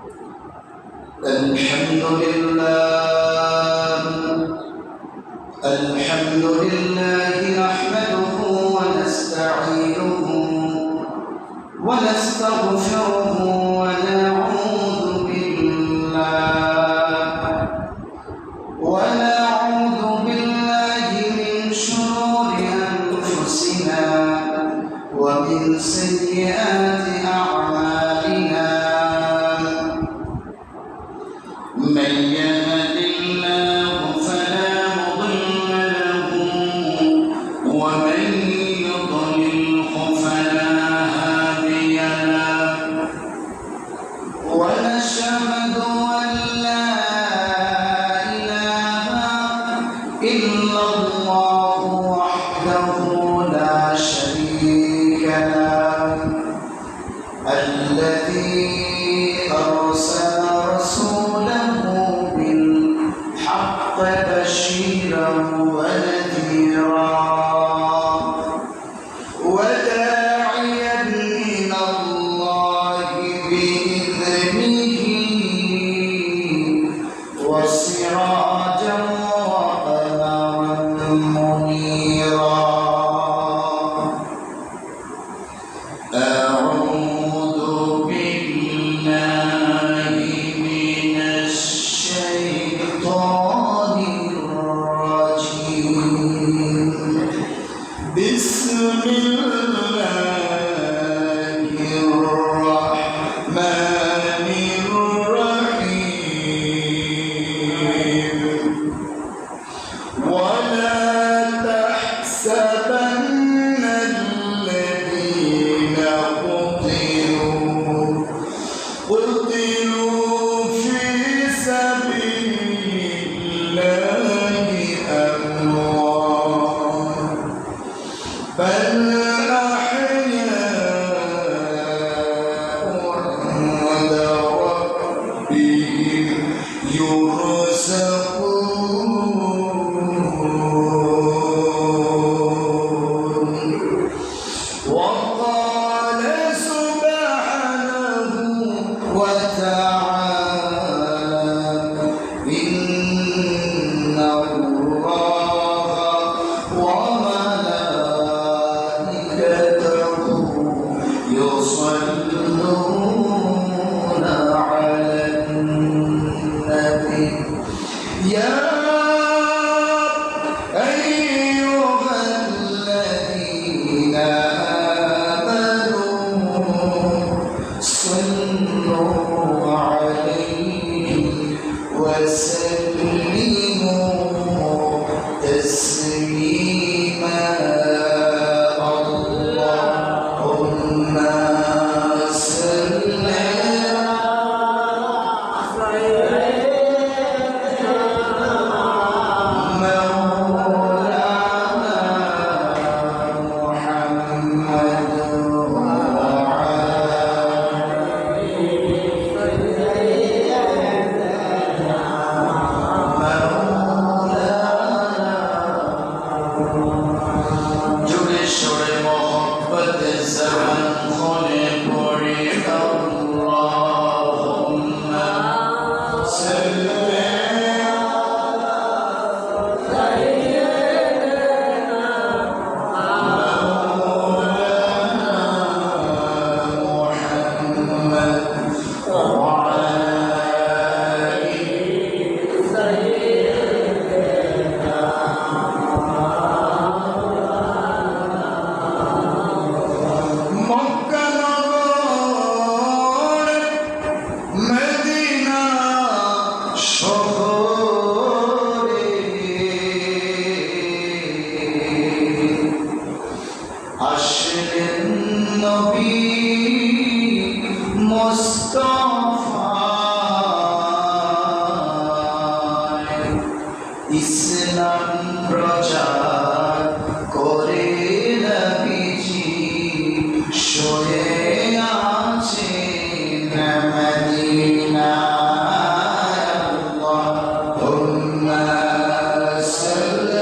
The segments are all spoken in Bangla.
الحمد لله نحمده ونستعينه ونستغفره ونعوذ بالله من شرور أنفسنا ومن سيئات أعمالنا من يهد الله فلا مضل له ومن يضلله فلا هادي له ونشهد أن لا إله إلا الله وحده لا شريك له الذي أرسل رسوله بالحق بشيرا ونذيرا وداعيا إلى الله بإذنه وسراجا وقمرا منيرا أعوذ بالله من الشيطان الرجيم بسم الله الرحمن الرحيم ولا تحسبن الذين قتلوا في سبيل الله أموات بل أحياء عند ربهم يرزقون وقال سبحانه وتعالى إن الله وملائكته يصلون على النبي يا أيها الذين صلوا عليه وسلموا تسليما اللهم صل مولانا محمد ইসলাম প্রচার করে নবীজি শুয়ে আছেন মদিনায় আল্লাহুম্মা সাল্লি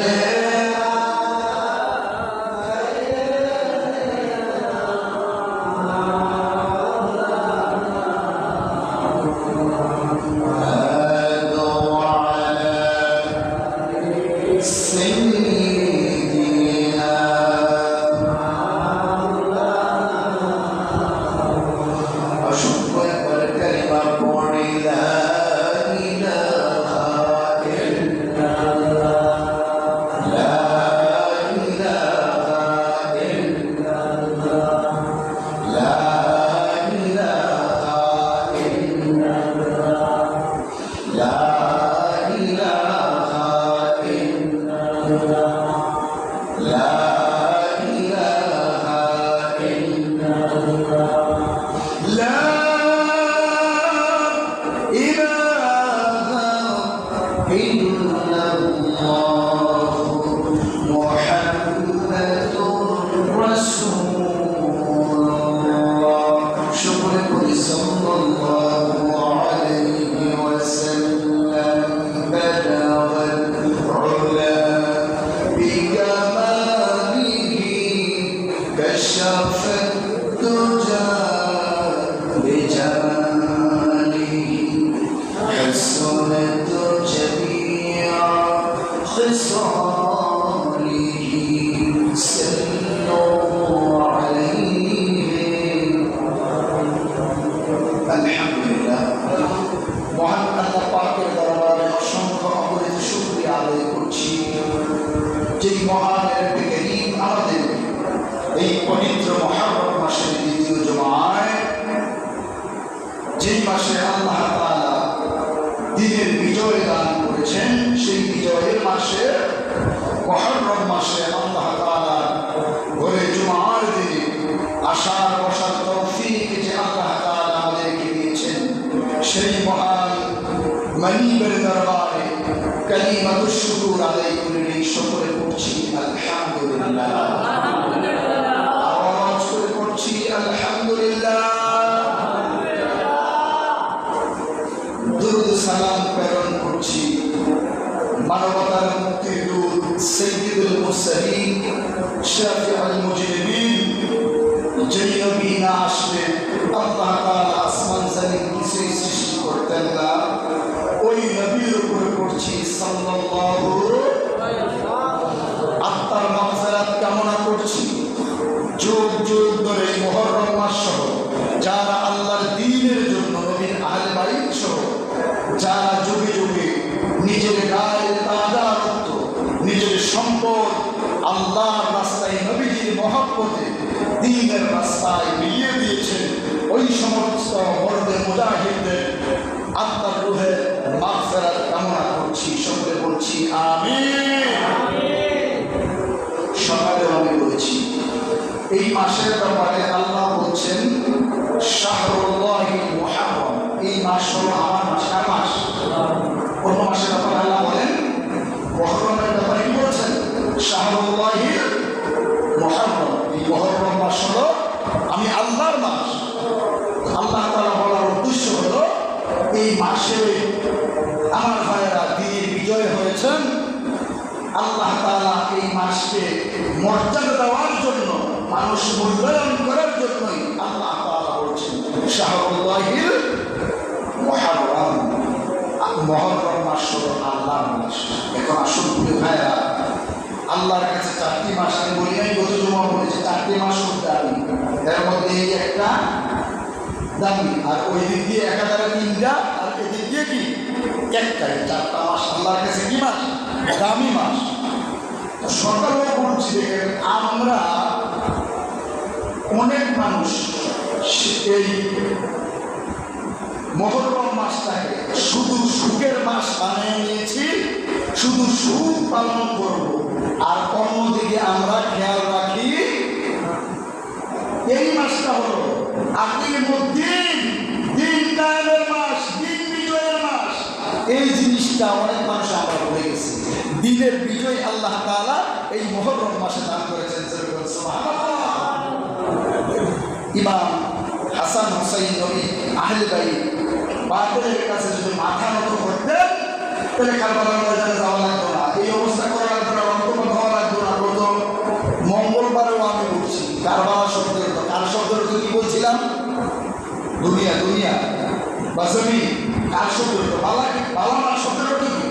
কার শব্দ? বালা কি? বালা না শব্দের অর্থ কি?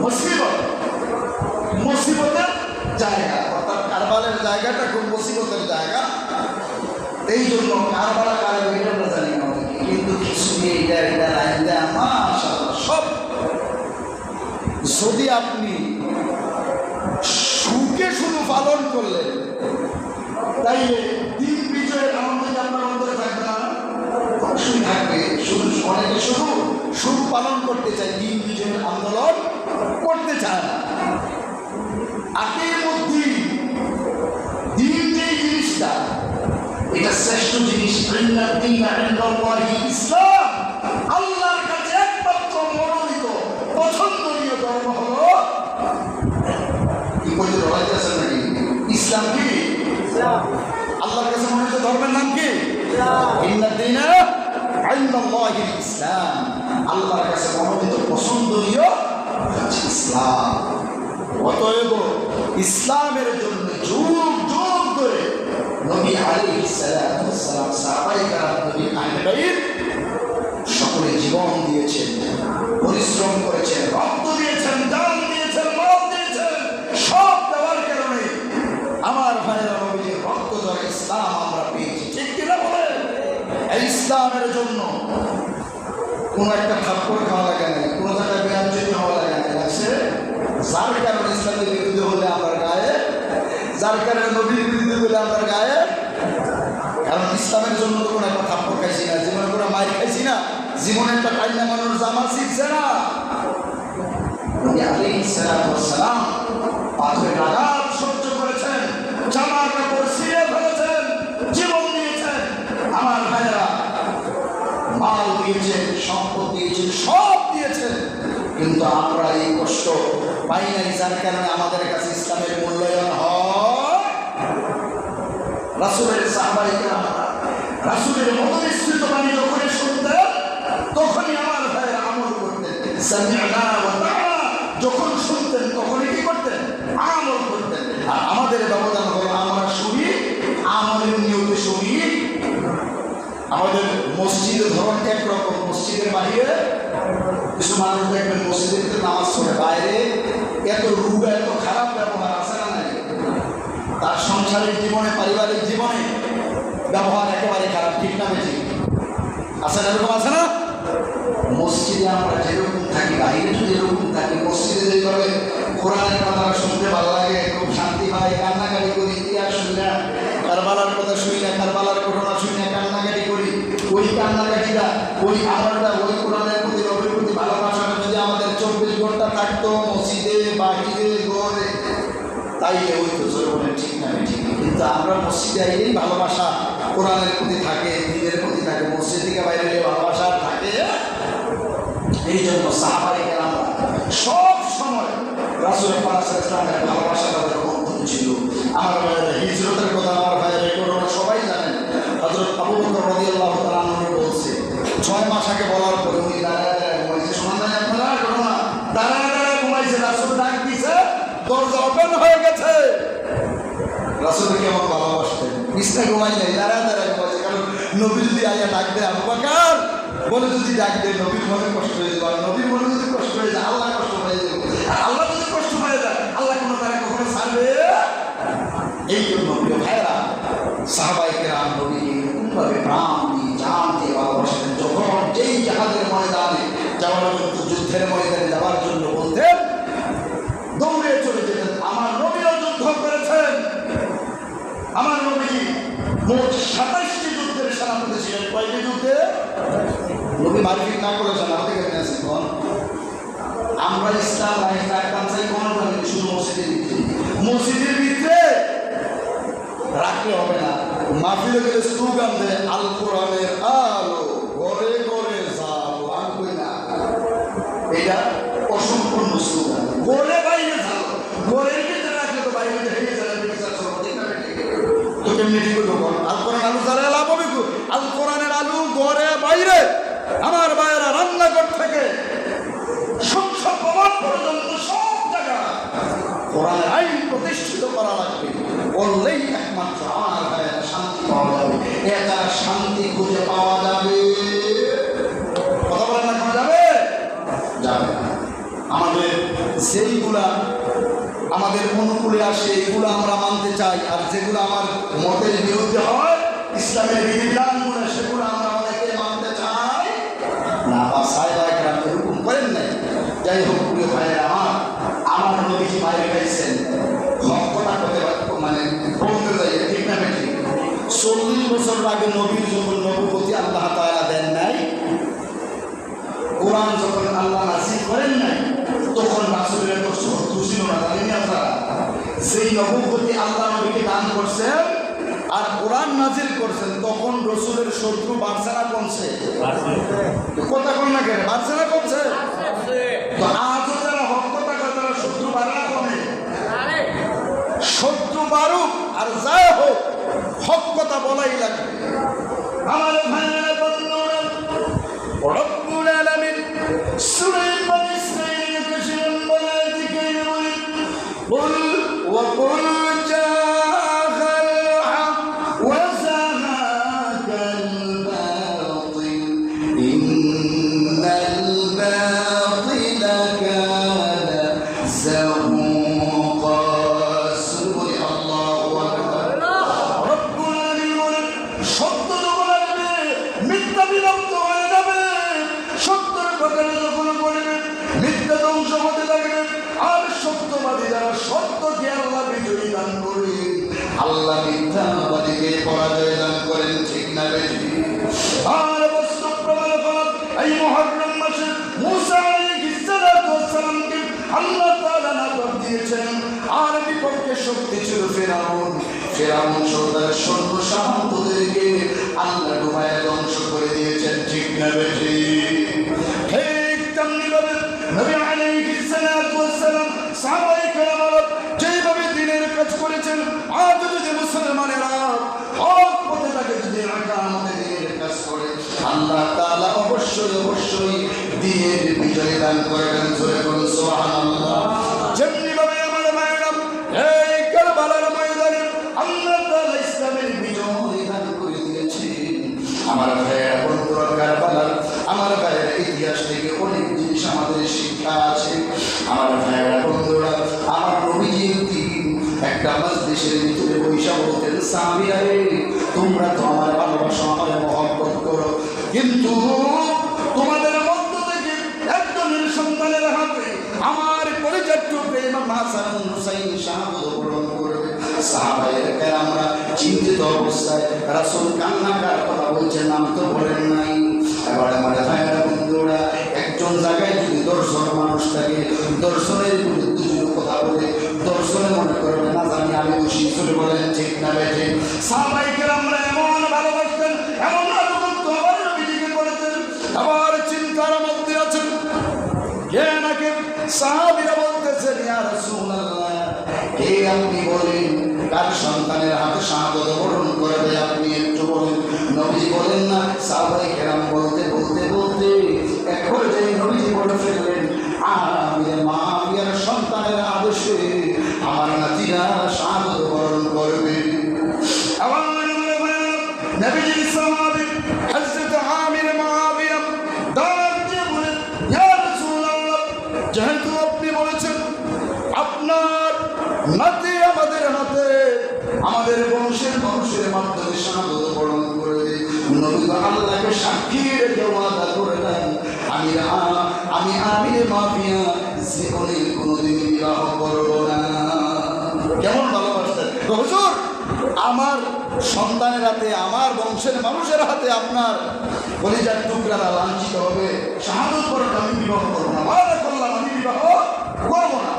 মুসিবত। মুসিবতের জায়গা, অর্থাৎ কারবালের জায়গাটা খুব মুসিবতের জায়গা। এই জন্য কারবালা কারে এটা আমরা জানি না, কিন্তু কিছু এইটা লাইন দেয় মাশাআল্লাহ সব। যদি আপনি সুখে শুধু পালন করলেন, তাইলে দিন বিজয়ের আনন্দ আপনার অন্তরে থাকবে না? অবশ্যই থাকবে। শুধু অনেকে শুধু সুখ পালন করতে চায়, দিন বিজয়ের আন্দোলন করতে চায় না। আগের মধ্যে দিন যে জিনিসটা, এটা শ্রেষ্ঠ জিনিস। ইসলাম আল্লাহর কাছে একমাত্র মনোনীত পছন্দনীয় ধর্ম হলো কি? বলতে রয়েছে নাকি? ইসলাম কি? আল্লাহর কাছে মনোনীত ধর্মের নাম কি? ইসলাম। আল্লাহর কাছে মনোনীত পছন্দনীয় ইসলাম। অতএব ইসলামের জন্য যুগ যুগ ধরে নবী আলাইহিস সালাতু ওয়াস সালাম, সাহাবায়ে কেরাম, নবী আহলে বাইত সকলে জীবন দিয়েছেন, পরিশ্রম করেছেন, রক্ত দিয়েছেন, জান দিয়েছেন, মত দিয়েছেন। সব দেওয়ার কারণে আমার ভাইয়েরা নবীজির রক্ত দ্বারা ইসলাম আমরা পেয়েছি। ঠিক কিনা বলেন? এই ইসলামের জন্য কোনো একটা থাপ্পড় খাওয়া লাগে না, কোনো জায়গায় বেআইনি হওয়া লাগে না। লাগছে যার কারণে ইসলামের বিরুদ্ধে হলে আমার গায়ে, যার কারণে নবীর বিরুদ্ধে হলে আমার গায়ে। কারণ ইসলামের জন্য তো কোনো একটা থাপ্পড় খাইছি না, জীবনে কোনো মাইর খাইছি না, জীবনে একটা কান্না মানুষ জামা শিখছে না। নবী আলাইহিস সালাতু ওয়াস সালাম পাথরের আঘাত সহ্য করেছেন, জামার কাপড় ছিঁড়ে ফেলেছেন, জীবন দিয়েছেন। আমার ভাইয়েরা মাল দিয়েছেন, সম্পদ দিয়েছেন, সব দিয়েছেন, কিন্তু আমরা এই কষ্ট পাই নাই। যার কারণে আমাদের কাছে ইসলামের মূল্যায়ন হয়। রাসূলের সাহাবায়ে কেরামরা রাসূলের মনোনিসৃত বাণী যখনই শুনতেন, তখনই আমার ভাইয়েরা আমল করতেন। সামি'না ওয়া তা'না যখন শুনতেন, তখনই কি করতেন? আমল করতেন। আর আমাদের ব্যবধান হলো আমরা শুনি, আমলের নিয়তে শুনি। আমাদের মসজিদের ধরন একরকম, মসজিদের বাইরে কিছু মানুষ দেখবেন মসজিদের ভিতরে নামাজ পড়ে, বাইরে এত রূঢ়, এত খারাপ ব্যবহার আছে না নাই? তার সংসারিক জীবনে, পারিবারিক জীবনে ব্যবহার একেবারে খারাপ। ঠিক না বেশি আছে না? এরকম আছে না? মসজিদে আমরা যেরকম থাকি, বাইরে যদি এরকম থাকি, মসজিদে যেভাবে কোরআনের কথা শুনতে ভালো লাগে, খুব শান্তি পাই, কান্নাকাটি করি, ইতিহাস শুনি না, কারবালার কথা শুনি না, কারবালার ঘটনা শুনি না, কান্নাকাটি করি। ওই কান্নাকাটিটা, ওই আমলটা, ওই কোরআনের প্রতি, রবের প্রতি ভালোবাসাটা যদি আমাদের 24 ঘন্টা থাকতো মসজিদে, বাহিরে, ঘরে, তাইলে ওই তো জোরে ঠিক না ঠিক। কিন্তু আমরা মসজিদে আইলেই ভালোবাসা কোরআনের প্রতি থাকে, দিনের প্রতি থাকে, মসজিদ থেকে বাইরে ভালোবাসা থাকে। এই জন্য সাহাবায়ে কেরামরা সব সময় রাসূল পাক সাল্লাল্লাহু আলাইহি ওয়াসাল্লামের ভালোবাসা তাদের অন্তরে ছিল। আমার ভাইয়েরা হিজরতের কথা আমার ভাইয়েরা ঘটনা সবাই জানেন। হযরত আবু বকর রাদিয়াল্লাহু তাআলা আনহু বলছে, 6 মাস আগে বলার পরে উনি দাঁড়ায় দাঁড়ায় ঘুমাইছে। শোনা যায় আপনারা ঘটনা? দাঁড়ায় দাঁড়ায় ঘুমাইছে, রাসূল ডাক দিছে, দরজা ওপেন হয়ে গেছে। রাসূল কেমন ভালোবাসতেন, বিছানায় ঘুমাই নাই, দাঁড়ায় দাঁড়ায় ঘুমাইছে। কারণ নবী যদি আইয়া ডাক দেয়, আবু বকর বলে যদি ডাক দেয়, নবীর মনে কষ্ট হয়ে যাবে। আর নবীর মনে যদি কষ্ট হয়ে যায়, আল্লাহ কষ্ট হয়ে যাবে। আর আল্লাহ যদি কষ্ট হয়ে যায়, আল্লাহ কোনো তারা কখনো ছাড়বে? এই জন্য প্রিয় ভাইয়েরা, সাহাবায়ে কেরাম নবীকে এরকমভাবে প্রাণ দিয়ে, জান দিয়ে ভালোবাসতেন। যখন যেই জাহাজের ময়দানে যাওয়ার জন্য, যুদ্ধের ময়দানে যাওয়ার জন্য বলতেন, দৌড়ে চলে যেতেন। আমার নবীও যুদ্ধ করেছেন। আমার নবী মোট 27টি যুদ্ধের সেনাপতি ছিলেন। কয়টি যুদ্ধে? নবী মারপিট না করে সেনাপতি কেমন আছে? আমরা ইসলাম রাখতাম চাই কোন শুধু মসজিদের ভিতরে, মসজিদের ভিতরে রাখলে হবে না। মাহফিলে গেলে স্লোগান দেয়, আল কোরআনের আলো ঘরে ঘরে যাও, আনবই না। এটা অসম্পূর্ণ স্লোগান। ঘরে বাইরে যাও, ঘরের ভিতরে রাখলে তো বাইরে ভেঙে যাবে। তো কেমনি ঠিক করবো? আল কোরআন আলু জ্বালায় লাভ হবে? আল কোরআনের আলু ঘরে বাইরে। আমার ভাইয়েরা রান্নাঘর থেকে সংসদ ভবন পর্যন্ত সব জায়গা কোরআনের আইন প্রতিষ্ঠিত করা লাগবে। বললেই একমাত্র আমার ভাইয়েরা শান্তি পাওয়া যাবে। এটা শান্তি খুঁজে পাওয়া যাবে। কথা বলেন না, করা যাবে? আমাদের অনুকূলে আসে এগুলো আমরা মানতে চাই, আর যেগুলো আমার মতের বিরুদ্ধে হয় ইসলামের বিধিবিধানগুলো সেগুলো আমরা অনেকে মানতে চাই না। বা সাহেবা একরাম এরকম করেন নাই। যাই হোক প্রিয় ভাইয়েরা, আমার নবীজি মায়ের খাইছেন হক কথা মানে বলতে যাই, ঠিক না ঠিক? 40 বছর আগে নবীর যখন নবুয়তি আল্লাহ তাআলা দেন নাই, কোরআন যখন আল্লাহ নাযিল করেন নাই, তখন রাসূলের তো শত্রু ছিল না, জানেন আপনারা? সেই নবুয়তি আল্লাহ নবীকে দান করছেন আর কোরআন নাযিল করছেন, তখন রাসূলের শত্রু বাড়ছে না কমছে? কথা কোন না কেন, বাড়ছে না কমছে? তো আজও যারা হক কথা কয় তারা শত্রু বাড়ে না কমে? শত্রু বাড়ুক আর যাই হোক, হক কথা বলাই লাগবে। আমার ভাইয়েরা বন্ধুরা, রব্বুল আলামিন সূরা বনী ইসরাঈলের কাছে বলে দিকে বলেন, বল ওয়া কুল জাআল হক ওয়া যাহাকাল বাতিল ইন্নাল বাতিলা কানা যাহুকা। সুবহানাল্লাহু আকবার। রব্বুল আলামিন বলেন, সত্য যখন আসবে মিথ্যা বিলুপ্ত হয়ে যাবে, সত্যের প্রকারে যখন বলবে মিথ্যা ধ্বংস হতে থাকবে, আর সত্যবাদী যারা সত্যকে আল্লাহ বিজয়ী দান করে, আল্লাহ মিথ্যাবাদীকে পরাজয় দান করেন, ঠিক না বেশি? আর বাস্তব প্রমাণ ফলক এই মুহররম মাসে মুসা আলাইহিস সালাতু ওয়াস সালামকে আল্লাহ তাআলা নাজাত দিয়েছেন, আর বিপক্ষে শক্তি ছিল ফেরাউন। ফেরাউন সর্দার সৈন্য সামন্তদেরকে আল্লাহ ডুবায় ধ্বংস করে দিয়েছেন, ঠিক না বেশি? ঠিক তেমনিভাবে নবী আলাইহিস সালাতু ওয়াস সালাম সাহাবায়ে কেরামরা যেভাবে দ্বীনের কাজ করেছেন, আজ যদি মুসলমানেরা হক পথে থাকে, যদি আমাদের দ্বীনের কাজ করে, আল্লাহ তাআলা অবশ্যই অবশ্যই দ্বীনের বিজয় দান করবেন। জোরে বলুন সুবহানাল্লাহ। যেমনিভাবে আমার ভাইরা এই কারবালার ময়দানে আল্লাহ তাআলা ইসলামের বিজয় দান করে দিয়েছেন। আমার ভাইরা বন্ধুরা, কারবালার আমার ভাইয়ের ইতিহাস থেকে অনেক জিনিস আমাদের শিক্ষা আছে। আমার ভাইয়েরা বন্ধুরা, আমার নবীজির দিন একটা মজলিসের ভিতরে বৈশা বলতেন, সাহাবীরা রে, তোমরা তো আমার ভালোবাসো, আমার মহব্বত করো, কিন্তু তোমাদের মধ্য থেকে একজনের সন্তানের হাতে আমার পরিচর্য প্রেম হাসান হুসাইন শাহাদত বরণ করবে। সাহাবায়ে কেরামরা চিন্তিত অবস্থায়, রাসূল কান্নাকার কথা বলছেন, নাম তো বলেন নাই। এবার আমার ভাইয়েরা বন্ধুরা, একজন জায়গায় যদি 10 জন মানুষ থাকে, দর্শনের বিরুদ্ধে যদি কথা বলে, দর্শনে মনে করবে না জানি আমি খুশি, চলে বলেন, ঠিক না বেঠে? সাহাবায়ে কেরামরা এমন ভালোবাসতেন, এমন আনুগত্য আমার নবীজিকে করেছেন। আবার চিন্তার মধ্যে আছেন, কে নাকি সাহাবীরা বলতেছেন, ইয়া রাসূলুল্লাহ, কে আপনি বলেন কার সন্তানের হাতে শাহাদাত বরণ করবে, আপনি একটু বলেন। নবীজি বলেন না। সাহাবায়ে কেরাম বলতে বলতে বলতে এক পর্যায়ে নবীজি বলে ফেললেন, আমির মাবিয়ার সন্তানের আদেশে আমার নাতিরা শাহাদাত বরণ করবে। আবার নবীজি সাহাবী হযরত আমির মাবিয়া ডাক দিয়ে বলেন, ইয়া রাসূলুল্লাহ, যেহেতু আপনি বলেছেন আপনার নাতি আমাদের হাতে, আমাদের বংশের মানুষের মাধ্যমে শাহাদাত বরণ করবে, নবী আল্লাহকে সাক্ষী রেখে ওয়াদা করলেন, আমি আমির মাফিয়া জীবনে কোনোদিন বিবাহ করব না। কেমন ভালোবাসতেন হুজুর! আমার সন্তানের হাতে, আমার বংশের মানুষের হাতে আপনার কলিজার টুকরারা লাঞ্ছিত হবে, শাহাদাত বরণ আমি বিবাহ করব না, ওয়াদা করলাম আমি বিবাহ করব না।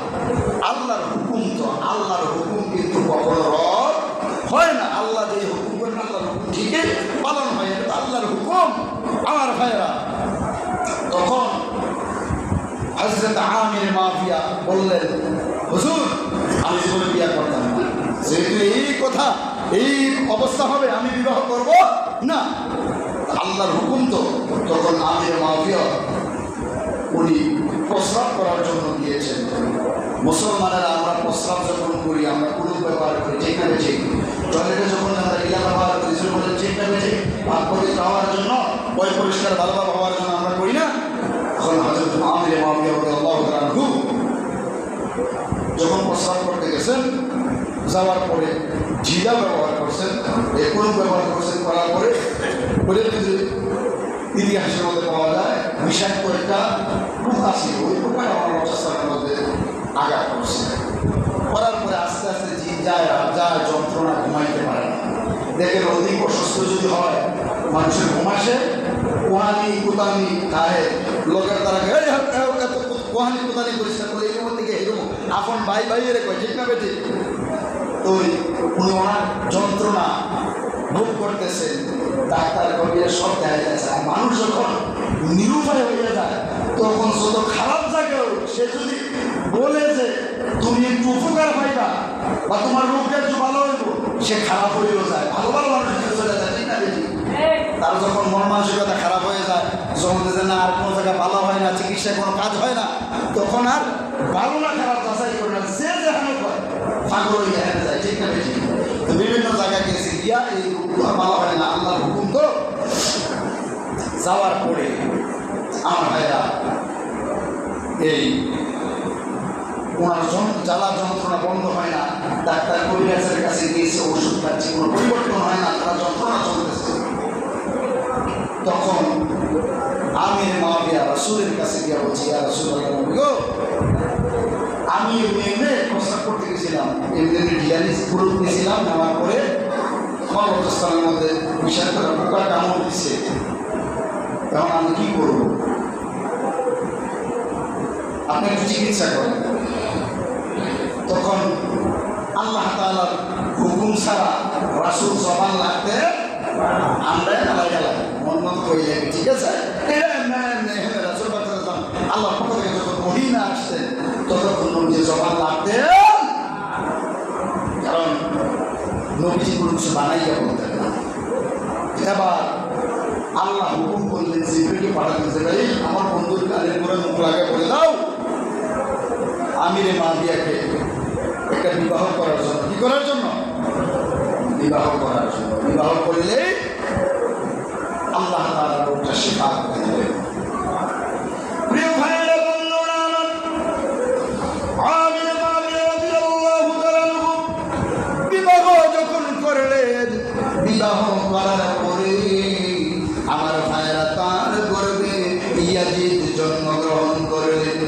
আল্লাহর হুকুম, তো আল্লাহর হুকুম কিন্তু কখনো রদ হয় না। আল্লাহ যে হুকুম করেন, আল্লাহর হুকুম ঠিকই পালন হয়, এটা আল্লাহর হুকুম। আমার ভাইয়েরা, তখন হযরত আমির মাফিয়া বললেন, হুজুর, আমি জীবনে বিয়ে করতাম না, যেহেতু এই কথা, এই অবস্থা হবে, আমি বিবাহ করব না, আল্লাহর হুকুম তো। তখন আমির মাফিয়া উনি প্রস্রাব করার জন্য গিয়েছেন। মুসলমানেরা আমরা প্রস্রাব যখন করি, আমরা কোনো ব্যবহার করি, যেখানে যে টয়লেটে যখন আমরা ইলা ব্যবহার করি, সেখানে যেখানে যে ভাত পরিষ্কার হওয়ার জন্য, বই পরিষ্কার ভালোভাবে হওয়ার জন্য আমরা করি না। তখন হযরত আমির মাফিয়া রাদিয়াল্লাহু তাআলা আনহু যখন প্রস্রাব করতে গেছেন, যাওয়ার পরে জিরা ব্যবহার করছেন, এখন ব্যবহার করছেন, করার পরে ওদের ভিতরে ইতিহাসের মধ্যে পাওয়া যায় বিষাক্ত একটা পোকা ছিল, ওই পোকাটা আমার লজ্জাস্থানের মধ্যে আঘাত করছে। করার পরে আস্তে আস্তে জিন যায় আর যায়, যন্ত্রণা, ঘুমাইতে পারে না। দেখেন অধিক অসুস্থ যদি হয় মানুষের ঘুম আসে, কোহানি কুতানি খায়, লোকের তারা এত কোহানি কুতানি পরিষ্কার করে এর মধ্যে এরকম আপন ভাই ভাইয়ের কয়, ঠিক না বেঠিক? তো উনি ওনার যন্ত্রণা ভোগ করতেছেন, ডাক্তার কবিরা সব দেখা যাচ্ছে। আর মানুষ যখন নিরুপায় হয়ে যায় তখন যত খারাপ জায়গাও সে যদি বলে যে তুমি একটু উপকার পাইবা বা তোমার রোগটা একটু ভালো হইব, সে খারাপ হয়েও যায়, ভালো ভালো মানুষ চলে যায়, ঠিক না বেশি? তার যখন মন মানসিকতা খারাপ হয়ে যায়, যখন যে না আর কোনো জায়গায় ভালো হয় না, চিকিৎসায় কোনো কাজ হয় না, তখন আর ভালো না খারাপ যাচাই করে না, যে যেখানে হয় পাগল হয়ে হেরে যায়, ঠিক না বেশি? তো বিভিন্ন জায়গায় গেছে গিয়া এই ভালো হয় না, আল্লাহর হুকুম তো। যাওয়ার পরে আমার ভাইরা এই ওনার জ্বালা যন্ত্রণা বন্ধ হয় না, ডাক্তার কবিরাজের কাছে গিয়েছে, ওষুধ খাচ্ছে, কোনো পরিবর্তন হয় না, তারা যন্ত্রণা চলতেছে। তখন আমি মাবিয়া রাসূলের কাছে গিয়ে বলছি, ইয়া রাসূলুল্লাহ, গো আমি এমনি প্রস্তাব করতে গেছিলাম, এমনি ডিয়ালিস পুরো নিয়েছিলাম, নেওয়ার পরে আমার লজ্জাস্থানের মধ্যে বিষাক্ত পোকা কামড় দিচ্ছে, তখন আমি কি করবো? আপনি একটু চিকিৎসা করেন। তখন আল্লাহ তাআলার হুকুম ছাড়া রাসূল জবান লাগতে আমরা নালাই গেলাম, মন মতো হয়ে যাবে, ঠিক আছে? রাসূল আল্লাহ পক্ষ থেকে যখন মহিনা আসতেন ততক্ষণ নবীজি জবান লাগতে, কারণ নবীজি কোনো কিছু বানাইয়া বলতেন না। এবার আল্লাহ হুকুম করলেন, জিবরিলকে পাঠালেন, যে ভাই আমার বন্ধুর কানের করে মুখ লাগায় বলে দাও আমিরে মাবিয়াকে একটা বিবাহ করার জন্য। কি করার জন্য? বিবাহ করার জন্য। বিবাহ করলে আল্লাহ তাআলা রোগটা শিফা করে দেবেন। প্রিয় ভাইয়েরা, বন্ধুরা আমার, আমিরে মাবিয়া রাদিয়াল্লাহু তাআলা আনহু বিবাহ যখন করলেন, বিবাহ করার পরে আমার ভাইয়েরা তার গর্ভে ইয়াজিদ জন্মগ্রহণ করলেন।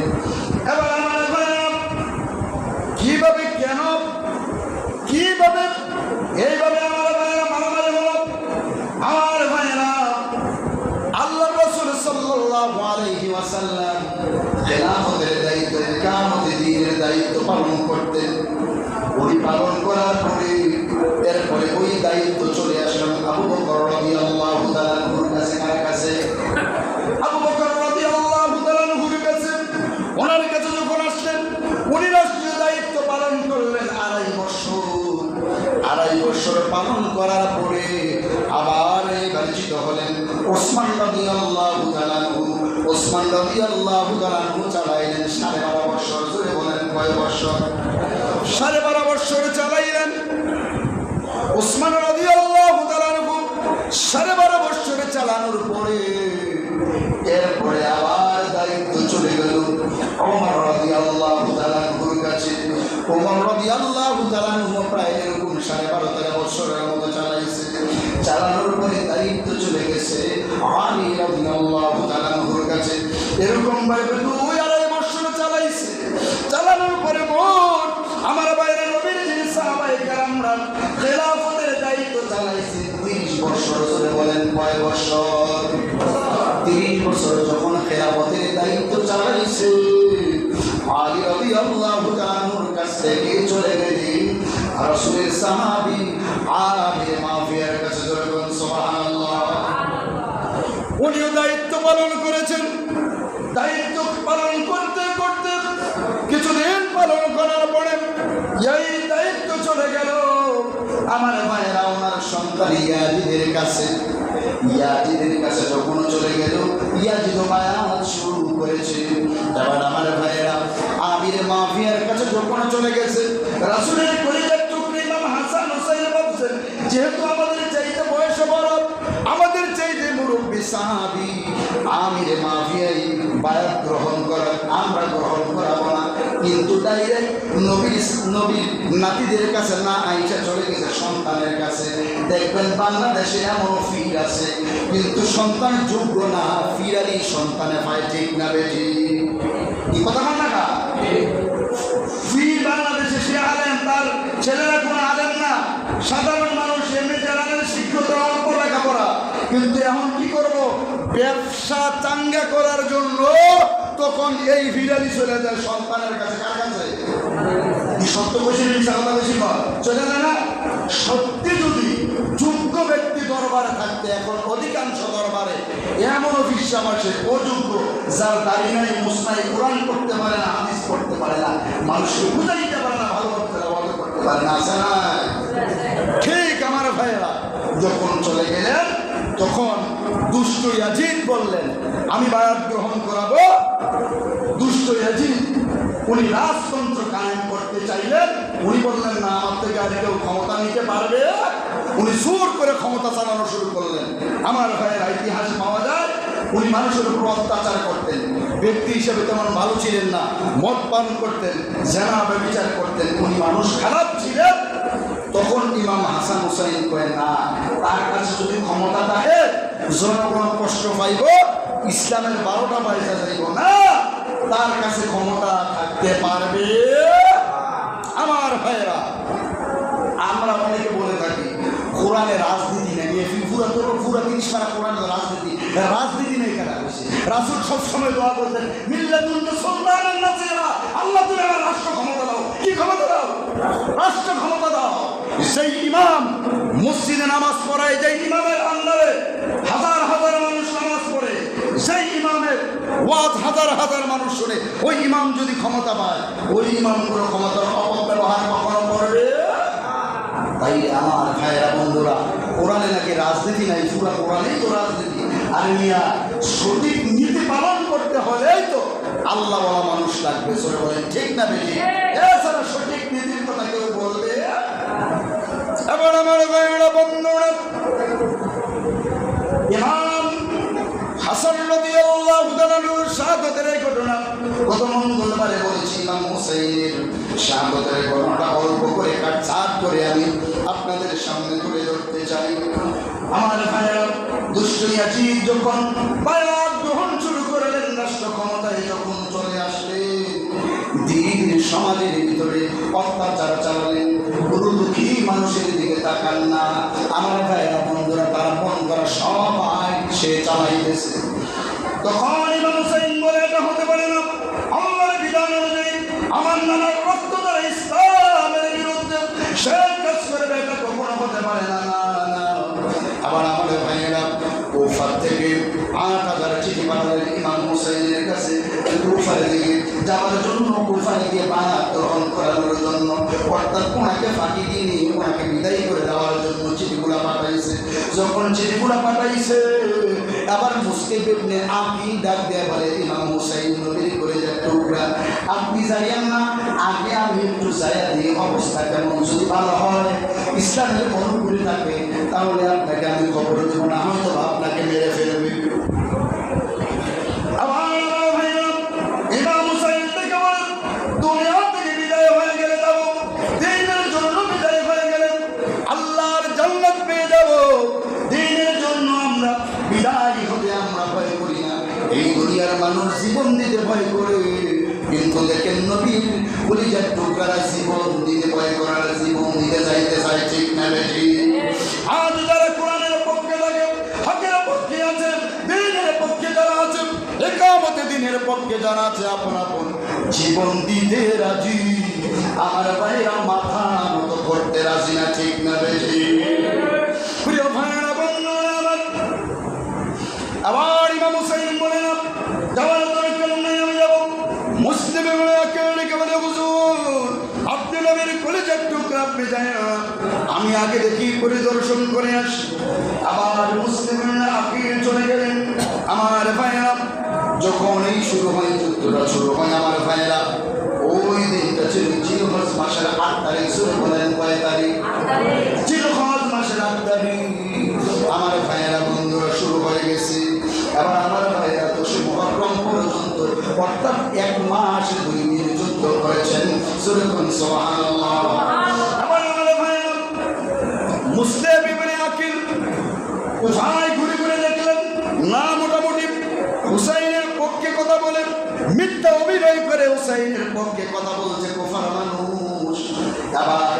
এবার আমার ভাইয়েরা কিভাবে, কেন, কিভাবে এইভাবে আমার ভাইয়েরা মারামারি হলো? আমার ভাইয়েরা আল্লাহ রাসূল সাল্লাল্লাহু আলাইহি ওয়াসাল্লাম খেলাফতের দায়িত্ব, ইকামতের দ্বীনের দায়িত্ব পালন করতেন। ওই পালন করার পরে এরপরে ওই দায়িত্ব চলে আসলেন আবু বকর রাদিয়াল্লাহু তাআলা আনহুর কাছে। কার কাছে? আবু বকর রাদিয়াল্লাহু তাআলা আনহুর কাছে। ওনার কাছে যখন আসলেন, উনি রাষ্ট্রীয় দায়িত্ব পালন করলেন 2.5 বছর। 2.5 বছর পালন করার পরে আবার বাঞ্ছিত হলেন ওসমান রাদিয়াল্লাহু তাআলা আনহু। ওসমান রাদিয়াল্লাহু তাআলা আনহু চালাইলেন 12.5 বছর। জোরে বলেন, কয় বছর? 12.5 বছর চালাইলেন ওসমান রাদিয়াল্লাহু তাআলা আনহু। 12.5 বছর চালানোর পরে এরপরে আবার দায়িত্ব চলে গেল ওমর রাদিয়াল্লাহু তাআলা আনহুর কাছে। ওমর রাদিয়াল্লাহু তাআলা আনহু প্রায় এরকম 12.5-13 বছরের মতো চালাইছে। চালানোর পরে দায়িত্ব চলে গেছে আলী রাদিয়াল্লাহু তাআলা আনহুর কাছে। এরকম ভাবে 2.5 বছর চালাইছে। চালানোর পরে মোট আমার বাইরে নবীর যিনি সাহাবায়ে কেরামরা খেলাফতের দায়িত্ব চালাইছে 30 বছর। জোরে বলেন, কয় বছর? 30 বছর যখন খেলাফতের দায়িত্ব চালাইছে, আলী রাদিয়াল্লাহু তাআলা আনহুর কাছ থেকে চলে গেলেন রাসূলের সাহাবী আমিরে মাবিয়ার কাছে। জোরে বলেন সুবহানাল্লাহ। উনিও দায়িত্ব পালন করেছেন। দায়িত্ব পালন করতে করতে কিছুদিন পালন করার পরে এই দায়িত্ব চলে গেল আমার ভাইয়েরা ওনার সন্তান ইয়াজিদের কাছে। ইয়াজিদের কাছে যখন চলে গেল, ইয়াজিদ বায়াত শুরু করেছে। এবার আমার ভাইয়েরা আমিরে মাবিয়ার কাছে যখন চলে গেছে, রাসূলের কলিজার টুকরা ইমাম হাসান হুসাইন বলছেন, যেহেতু আমাদের চাইতে বয়সে বড়, আমাদের চাইতে মুরব্বী সাহাবী আমিরে মাবিয়াই বায়াত গ্রহণ করেন, আমরা গ্রহণ করাবো না। কিন্তু ডাইরেক্ট নবীর নাতিদের কাছে না আইসা চলে গেছে সন্তানের কাছে। দেখবেন বাংলাদেশে এমন ফির আছে কিন্তু সন্তান যোগ্য না, ফিরারই সন্তানে পায়, ঠিক না বেটি? কি কথা বল না? ফির বাংলাদেশে সে আলেম, তার ছেলেরা কোনো আলেম না, সাধারণ মানুষ, এমনি যারা শিক্ষিত অল্প লেখাপড়া। কিন্তু এখন কি করব, ব্যবসা চাঙ্গা করার জন্য তখন এই ফিরারি চলে যায় সন্তানের কাছে। কার কাছে? সত্য বেশি কথা বেশি চলে যায় না? সত্যি যদি যোগ্য ব্যক্তি দরবারে থাকতে, এখন অধিকাংশ দরবারে এমন অফিসার আছে অযোগ্য, যার দাড়ি নাই, মুছ নাই, কোরআন করতে পারে না, হাদিস করতে পারে না, মানুষকে বুঝাইতে পারে না, ভালো করতে পারে না, আছে না? ঠিক আমার ভাইয়েরা, যখন চলে গেলেন তখন দুষ্ট ইয়াজিদ বললেন আমি বায়াত গ্রহণ করাবো। দুষ্ট ইয়াজিদ উনি রাজতন্ত্র কায়েম করতে চাইলেন। উনি বললেন না, আমার থেকে আর কেউ ক্ষমতা নিতে পারবে। উনি জোর করে ক্ষমতা চালানো শুরু করলেন। আমার ভাইয়ের ইতিহাসে পাওয়া যায় উনি মানুষের উপর অত্যাচার করতেন। ব্যক্তি হিসেবে তেমন ভালো ছিলেন না, মদ পান করতেন, জেনা ব্যভিচার করতেন। উনি মানুষ খারাপ ছিলেন। তখন ইমাম হাসান হুসাইন কয় না, তার কাছে যদি ক্ষমতা থাকে জনগণ কষ্ট পাইব, ইসলামের 12টা পয়সা যাইব না, তার কাছে ক্ষমতা থাকতে পারবে। আমার ভাইয়েরা, আমরা অনেকে বলে থাকি কোরআনে রাজনীতি নেই, পুরা 30 পারা কোরআনে রাজনীতি, রাজনীতি নেই। কেন বলছে? রাসূল সবসময় দোয়া করতেন মিল্লাতুন সুলতানান নাসিরা, আল্লাহ তুমি আমার রাষ্ট্র ক্ষমতা দাও। কি ক্ষমতা দাও? রাষ্ট্র ক্ষমতা দাও। সেই ইমাম মসজিদে নামাজ পড়ায়, যেই ইমামের আন্ডারে হাজার হাজার মানুষ নামাজ পড়ে, সেই ইমামের ওয়াজ হাজার হাজার মানুষ শুনে, ওই ইমাম যদি ক্ষমতা পায়, ওই ইমামগুলো ক্ষমতার অপব্যবহার কখনো করবে। তাই আমার ভাইয়েরা বন্ধুরা, কোরআনে নাকি রাজনীতি নাই, পুরা কোরআনেই তো রাজনীতি। আর মিয়া সঠিক নীতি পালন করতে হলেই তো আল্লাহ বলা মানুষ লাগবে। সরে বলেন ঠিক না বেশি? এছাড়া সঠিক নীতির কথা কেউ বলবে? এবার আমার ভাইয়েরা বন্ধুরা, ইমাম হাসান রাদিয়াল্লাহু তাআলার শাহাদাতের এই ঘটনা গত মঙ্গলবারে বলেছি। ইমাম হুসাইনের শাহাদাতের ঘটনাটা অল্প করে কাটছাঁট করে আমি আপনাদের সামনে তুলে ধরতে চাই। আমার ভাইয়েরা, দুষ্ট ইয়াজিদ যখন বায়াত গ্রহণ শুরু করলেন, রাষ্ট্র ক্ষমতায় যখন চলে আসলেন, দিন সমাজের ভিতরে অত্যাচার চালালেন, গুরু দুঃখী মানুষের দিকে তাকান না। আমার ভাইয়েরা বন্ধুরা, তারা মন করা সব আইন সে চালাইতেছে। তখন ইমাম হুসাইন বলে, এটা হতে পারে না, আল্লাহর বিধান অনুযায়ী আমার নানার রক্ত দ্বারা ইসলামের বিরুদ্ধে সে কাজ করবে, এটা কখনো হতে পারে না। আবার আমাদের ভাইয়েরা কুফার থেকে 8000 চিঠি পাঠালেন ইমাম হুসাইনের কাছে কুফার দিকে যাওয়ার জন্য, কুফারে গিয়ে বায়াত গ্রহণ করানোর জন্য, অর্থাৎ ওনাকে ফাঁকি দিয়ে ওনাকে বিদায় করে দেওয়ার জন্য চিঠিগুলা পাঠাইছে। যখন চিঠিগুলা পাঠাইছে, আবার মুসলিম ইবনে আকিল ডাক দেয়া বলে, ইমাম হুসাইন নবীর কলিজার টুকরা, আপনি যাইয়েন না, আগে আমি একটু যাইয়া দিয়ে অবস্থা কেমন, যদি ভালো হয়, ইসলামের অনুকূলে থাকে, তাহলে আপনাকে আমি খবর দেবো না, হয়তো আপনাকে মেরে ফেলবে। আবার ইমাম হুসাইন থেকে বলেন, দুনিয়া থেকে বিদায় হয়ে গেলে যাবো, দিনের জন্য বিদায় হয়ে গেলে আল্লাহর জান্নাত পেয়ে যাবো। দিনের জন্য আমরা বিদায় হতে আমরা ভয় করি না। এই দুনিয়ার মানুষ জীবন দিতে ভয় করে, কিন্তু দেখেন নবীর কলিজার টুকরা জীবন দিতে ভয় করার, জীবন দিতে চাইতে চাই, ঠিক না বেশি? আজ যারা কোরআনের পক্ষে থাকে, হকের পক্ষে আছে, দিনের পক্ষে যারা আছে, একামতে দিনের পক্ষে যারা আছে, আপন আপন জীবন দিতে রাজি। আমার ভাইরা মাথা মতো করতে রাজি না, ঠিক না বেশি? প্রিয় ভাইরা বন্ধুরা আমার, আবার ইমাম হুসাইন বলে না, যাওয়ার দরকার নাই, আমি যাবো। মুসলিম বলে, হুজুর আপনি নবীর কলিজার টুকরা, আপনি যায় না, আমি আগে দেখি পরিদর্শন করে আসি। আবার মুসলিম আকিল চলে গেলেন। আমার ভাইয়েরা, যখন এই শুরু হয়, যুদ্ধটা শুরু হয়, আমার ভাইয়েরা, ওই দিনটা ছিল জিলহজ মাসের 8 তারিখ। শুরু বলেন কয় তারিখ? জিলহজ মাসের 8 তারিখ। আমার ভাইয়েরা বন্ধুরা, শুরু হয়ে গেছে। এবার আমার ভাইয়েরা 10 মুহররম পর্যন্ত অর্থাৎ 1 মাস 2 দিন যুদ্ধ করেছেন। সুবহান সুবহানাল্লাহ। আবার আমাদের ভাই মুসলিম ইবনে আকিল কোথায় ঘুরে ঘুরে দেখলেন না মোটামুটি হুসাইনের পক্ষে কথা বলেন, মিথ্যা অভিনয় করে হুসাইনের পক্ষে কথা বলছে কুফার মানুষ। আবার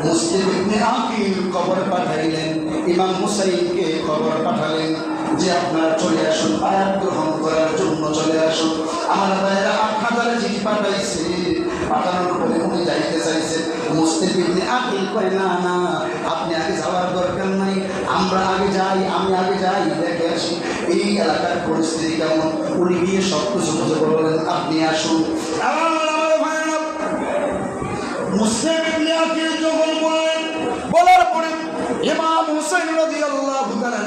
মুসলিম ইবনে আকিল খবর পাঠাইলেন, ইমাম হুসাইনকে খবর পাঠালেন যে আপনারা চলে আসুন, আয়াত গ্রহণ করার জন্য চলে আসুন। আমার ভাইয়েরা 8000 চিঠি পাঠাইছে, পাঠানোর পরে উনি যাইতে চাইছে। মুসলিম ইবনে আকিল কয় না না, আপনি আগে যাওয়ার দরকার নাই, আমরা আগে যাই, আমি আগে যাই, দেখে আসি এই এলাকার পরিস্থিতি কেমন। উনি গিয়ে সব কিছু বুঝে বললেন আপনি আসুন। আমার ভাইয়েরা মুসলিম ইবনে আকিল যখন বললেন, বলার পরে ইমাম হুসাইন রাদিয়াল্লাহু তাআলা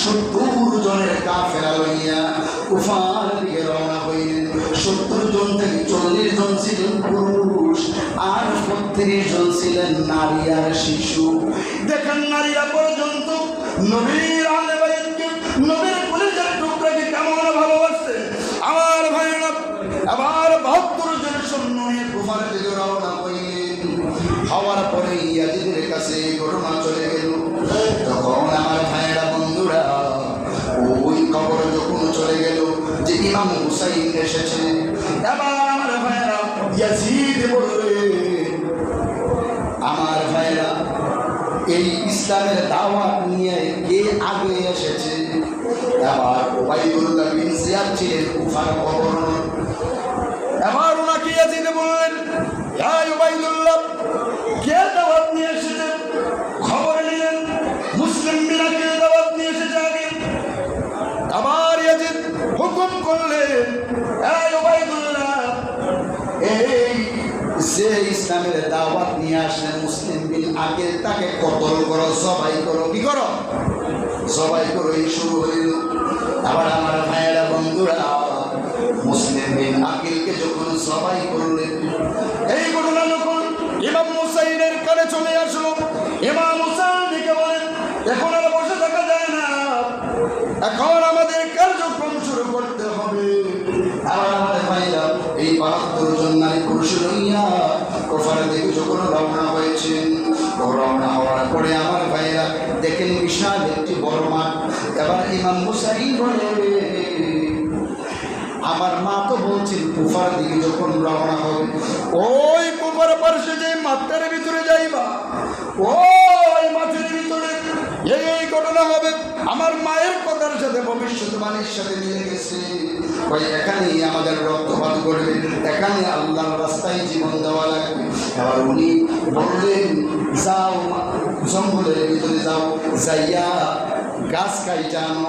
70 জনের কাফেলা লইয়া কুফার দিকে রওনা হইলেন। 70 জন থেকে 40 জন ছিলেন পুরুষ আর 32 জন ছিলেন নারী আর শিশু। দেখেন নারীরা পর্যন্ত নবীর আহলে বাইতকে, নবীর কলিজার টুকরাকে কেমন ভালোবাসতে। আমার ভাইয়েরা আবার 72 জনের সৈন্য নিয়ে কুফার দিকে রওনা হইলেন। হওয়ার পরে ইয়াজিদের কাছে ঘটনা চলে গেল। তখন আমার ভাইয়েরা বন্ধুরা ওই খবর যখন চলে গেল যে ইমাম হুসাইন এসেছে, এবার আমার ভাইয়েরা ইয়াজিদ বললে আমার ভাইয়েরা এই ইসলামের দাওয়াত নিয়ে কে আগে এসেছে। এবার ওবাইদুল্লাহ বিন জিয়াদ ছিলেন কুফার গভর্নর। এবার ওনাকে ইয়াজিদ বললেন, ইয়া ওবাইদুল্লাহ কে দাওয়াত নিয়ে এসেছে? খবর নিলেন মুসলিম বিনাকে দাওয়াত নিয়ে এসেছে আগে। আবার ইয়াজিদ হুকুম করলেন, এই ওবাইদুল্লাহ এই যে ইসলামের দাওয়াত নিয়ে আসলেন মুসলিম বিন আকিল, তাকে কতল করো, জবাই করো। কি করো? জবাই করো। এই শুরু হইল। আবার আমার ভাইয়েরা বন্ধুরা মুসলিম বিন আকিলকে যখন জবাই করলেন, এই ঘটনা যখন ইমাম হুসাইনের কানে চলে আসলো, ইমাম হুসাইন দিকে বলেন এখন আর বসে থাকা যায় না, এখন আমাদের কার্যক্রম শুরু করতে হবে। আবার আমাদের ভাইরা এই 72 জন নারী পুরুষ লইয়া কুফার দিকে যখন রওনা হয়েছেন, রওনা হওয়ার পরে আমার ভাইরা দেখেন বিশাল একটি বড় মাঠ। এবার ইমাম হুসাইন বলে আমার মা তো বলছেন কুফার দিকে যখন রওনা হবে ওই কুফার পার্শ্বে যে মাঠটার ভিতরে যাইবা, ওই মাঠের ভিতরে এই ঘটনা হবে। আমার মায়ের কথার সাথে ভবিষ্যৎবাণীর সাথে মিলে গেছে। ওই এখানেই আমাদের রক্তপাত করবে, এখানে আল্লাহর রাস্তায় জীবন দেওয়া লাগবে। এবার উনি বললেন যাও জঙ্গলের ভিতরে যাও, যাইয়া গাছ কাইটা আনো,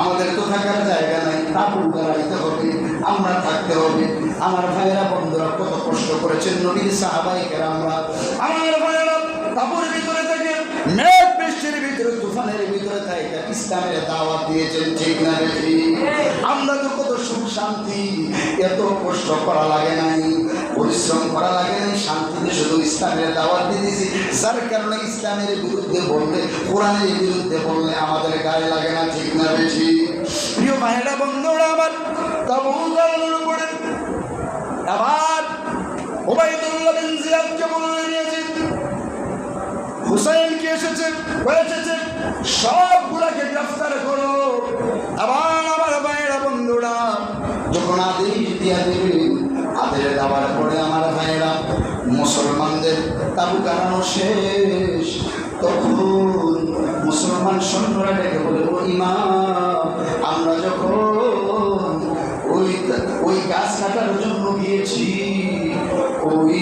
আমাদের তো থাকার জায়গা নাই, তাবু গাড়াইতে হবে, আমরা থাকতে হবে। আমার ভাইয়েরা বন্ধুরা কত কষ্ট করেছেন নবীর সাহাবাই কেরামরা। আমার ভাইয়েরা তাবুর ভিতরে থেকে মেঘ বৃষ্টির ভিতরে তুফানের ভিতরে থাকে ইসলামের দাওয়াত দিয়েছেন, ঠিক না বেশি? আমরা তো কত সুখ শান্তি, এত কষ্ট করা লাগে নাই, পরিশ্রম করা লাগে নাই, শান্তিতে শুধু ইসলামের দাওয়াত দিয়েছি। যার কারণে ইসলামের বিরুদ্ধে বললে, কোরআনের বিরুদ্ধে বললে আমাদের গায়ে লাগে না, ঠিক না বেশি? প্রিয় ভাইয়েরা বন্ধুরা আমার তাবু গাড়ানোর উপরে আবার ওবাইদুল্লাহ বিন জিয়াদকে বলে নিয়েছে, হুসাইন কি এসেছে, সবগুলাকে গ্রেফতার করো। আবার আমার ভাইয়েরা বন্ধুরা যখন আদেশ দিয়া দেবেন, আদেশ দেওয়ার পরে আমার ভাইয়েরা মুসলমানদের তাবু গাড়ানো শেষ, তখন মুসলমান সৈন্যরা ডেকে বলে ও ইমাম আমরা যখন ওই গাছ কাটার জন্য গিয়েছি, ওই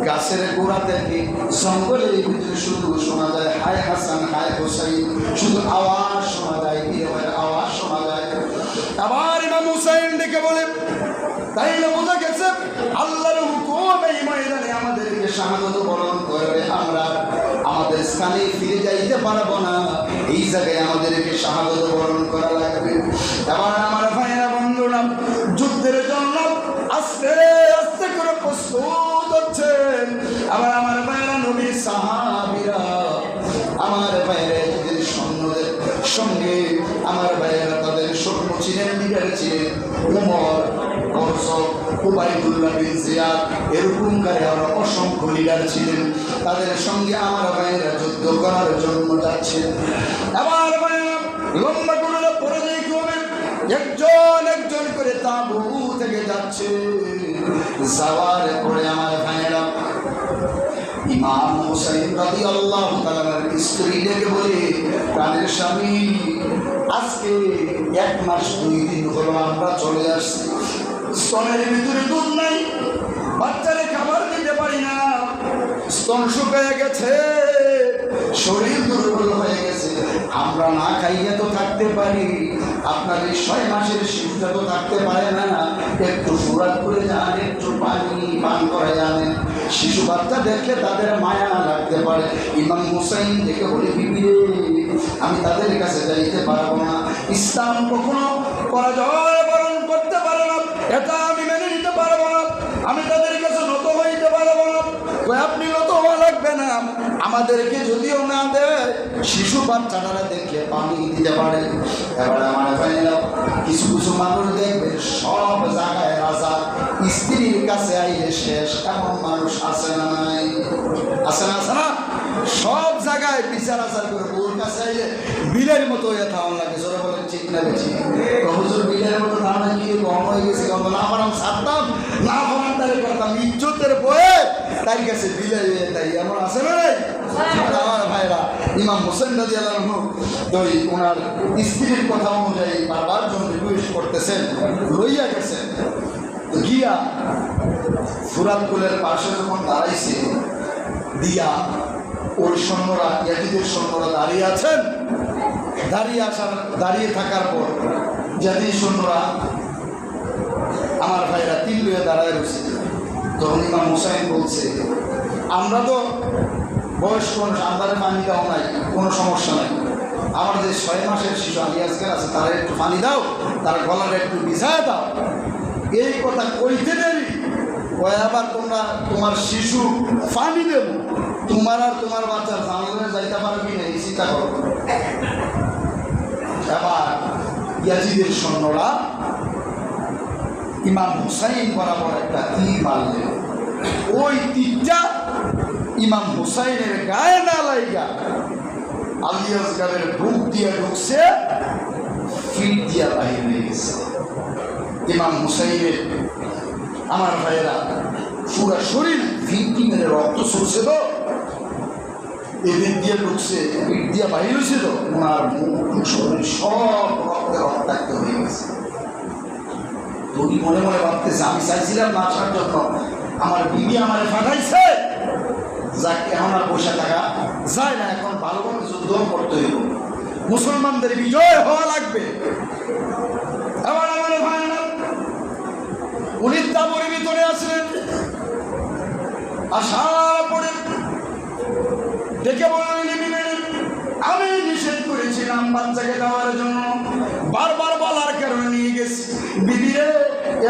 গাছের গোড়া থেকে জঙ্গলের ভিতরে শুধু শোনা যায় হায় হাসান হায় হোসাইন, শুধু আওয়াজ শোনা যায়, আওয়াজ শোনা যায়। আবার ইমাম হুসাইন ডেকে বলে তাইলে বোঝা গেছে আল্লাহর হুকুম এই ময়দানে আমাদেরকে শাহাদাত বরণ করবে, আমরা আমাদের স্থানে ফিরে যাইতে পারবো না, এই জায়গায় আমাদেরকে শাহাদাত বরণ করা লাগবে। এবার আমার ভাইয়েরা বন্ধুরা যুদ্ধের জন্য আস্তে আস্তে করে প্রস্তুত হচ্ছেন। আবার আমার ভাইয়েরা নবীর সাহাবীরা, আমার ভাইয়েরা এদের সৈন্যদের সঙ্গে আমার ভাইয়েরা তাদের সৈন্য ছিলেন, লিডার ছিলেন উমর বছর, উবাইদুল্লাহ বিন জিয়াদ, এরকমকারী আরো অসংখ্য লিডার ছিলেন। তাদের সঙ্গে আমার ভাইয়েরা যুদ্ধ করার জন্য যাচ্ছেন। আমার ভাইয়েরা লম্বা করে পরে দেখি হবে একজন একজন করে তাঁবু থেকে যাচ্ছে। যাওয়ার পরে আমার ভাইয়েরা ইমাম হুসাইন রাদিয়াল্লাহু তাআলার স্ত্রী ডেকে বলে, প্রাণের স্বামী, আজকে 1 মাস 2 দিন হলো আমরা চলে আসছি, স্তনের ভিতরে দুধ নাই, বাচ্চারে খাবার দিতে পারি না, স্তন শুকিয়ে গেছে, শরীর দুর্বল হয়ে গেছে, আমরা না খাইয়ে তো থাকতে পারি, আপনার এই 6 মাসের শিশুটা তো থাকতে পারে না, একটু সুরাত করে যান, একটু পানি পান করে জানেন, শিশু বাচ্চা দেখলে তাদের মায়া লাগতে পারে। ইমাম হুসাইন দেখে বলে, বিবি রে, আমি তাদের কাছে যাইতে পারবো না, ইসলাম কখনো পরাজয় বরণ করতে পারে না, এটা আমি মেনে নিতে পারবো না, আমি তাদের কাছে নত হইতে পারবো না। আপনি নত হওয়া লাগবে না, আমাদেরকে যদিও না দেয়, শিশু বাচ্চাটারা দেখলে পানি দিতে পারে। এবার আমার ভাইরা কিছু কিছু মানুষ দেখবে সব জায়গায় রাজা, স্ত্রীর কাছে আইলে শেষ, এমন মানুষ আছে না নাই? আছে না? আছে না? সব জায়গায় বিচার আচার করে বউর কাছে আইলে বিলের মতো হয়ে থাকুন লাগে। জোরে বলেন ঠিক না বেশি? হুজুর বিলের মতো ধারণা কি কম হয়ে গেছে, না পারাম ছাড়তাম, না পারাম তাই করতাম, ইজ্জতের বয়ে তাই কাছে বিলে তাই এমন আছে না? আমার ভাইরা ইমাম হোসেন রাদিয়াল্লাহু আনহু তো ওনার স্ত্রীর কথা অনুযায়ী বারবার জন্য রিকোয়েস্ট করতেছেন, লইয়া গেছেন। তো গিয়া ফুরাত কুলের পাশে যখন দাঁড়াইছে, দিয়া ওই সৈন্যরা, ইয়াজিদের সৈন্যরা দাঁড়িয়ে আছেন, দাঁড়িয়ে থাকার পর ইয়াজিদ সৈন্যরা আমার ভাইরা 3 লইয়া দাঁড়ায় রয়েছে। তখন ইমাম হুসাইন বলছে, আমরা তো বয়স্ক মানুষ, আমাদের পানি দাও নাই, কোনো সমস্যা নাই, আমার যে 6 মাসের শিশু আলী আজকাল আছে, তারা একটু পানি দাও, তার গলাটা একটু ভিজায় দাও। এই কথা কইতে দেরি, কয় আবার তোমরা তোমার শিশু পানি দেব, তোমার আর তোমার বাচ্চার জানলে যাইতে পারবি না, এই চিন্তা করো। এবার ইয়াজিদের সৈন্যরা ইমাম হুসাইন বরাবর একটা তীর মারলেন। ওই তীরটা ইমাম হুসাইনের গায়ে না লাইগা আলী আসগারের বুক দিয়ে ঢুকছে, ফিট দিয়া বাহির হয়ে গেছে। ইমাম হুসাইনের আমার ভাইয়েরা পুরা শরীর ফিট মেরে রক্ত ছুটছে, তো এদিক দিয়ে ঢুকছে, পিঠ দিয়ে বাহির হয়েছে, তো ওনার মুখ শরীর সব রক্তে রক্তাক্ত হয়ে গেছে। তুমি মনে মনে ভাবতেছে, আমি চাইছিলাম না আসার জন্য, আমার বিবি আমার ফাটাইছে, যাকে এখন আর বসে থাকা যায় না, এখন ভালোভাবে যুদ্ধ করতে হইব, মুসলমানদের বিজয় হওয়া লাগবে। এবার আমার ভাই না, উনি তাবুর ভিতরে আসলেন, আসার পরে দেখে বললেন, আমি নিষেধ করেছিলাম বাচ্চাকে দেওয়ার জন্য, বারবার বলার কারণে নিয়ে গেছি, বিবিরে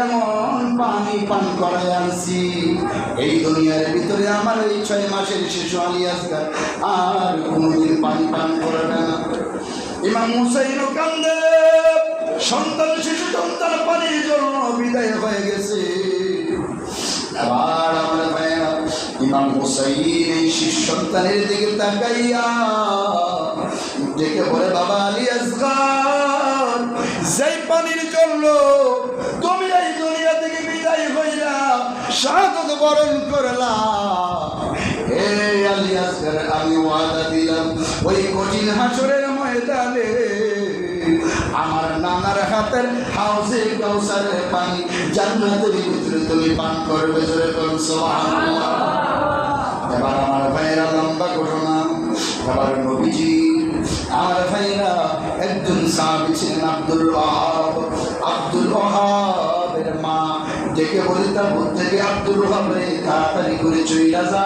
এমন পানি পান করাই আনছি, এই দুনিয়ার ভিতরে আমার এই 6 মাসের শিশু আলী আসগার আর কোনোদিন পানি পান করবে না। ইমাম হুসাইন কান্দে, সন্তান শিশু সন্তান পানির জন্য বিদায় হয়ে গেছে। আবার আমার ভাইয়েরা ইমাম হুসাইন এই শিশু সন্তানের দিকে তাকাইয়া ডেকে বলে, বাবা আলী আসগার, যেই পানির জন্য তুমি এই দুনিয়া থেকে বিদায় হইলা, শাহাদাত বরণ করলা, এই আলী আসগার, আমি ওয়াদা দিলাম ওই কঠিন হাসরের ময়দানে আমার নানার হাতের হাউজে কাউসারের পানি জান্নাতের ভিতরে তুমি পান করবে। জোরে বলুন সুবহানাল্লাহ। এবার আমার ভাইয়েরা লম্বা ঘটনা, এবার নবীজি আমার ভাইয়েরা একজন সাহাবী ছিলেন আব্দুল ওয়াহাবের মা ডেকে বলে, তার বোন থেকে আব্দুল ওয়াহাব রে, তাড়াতাড়ি করে চইলা যা,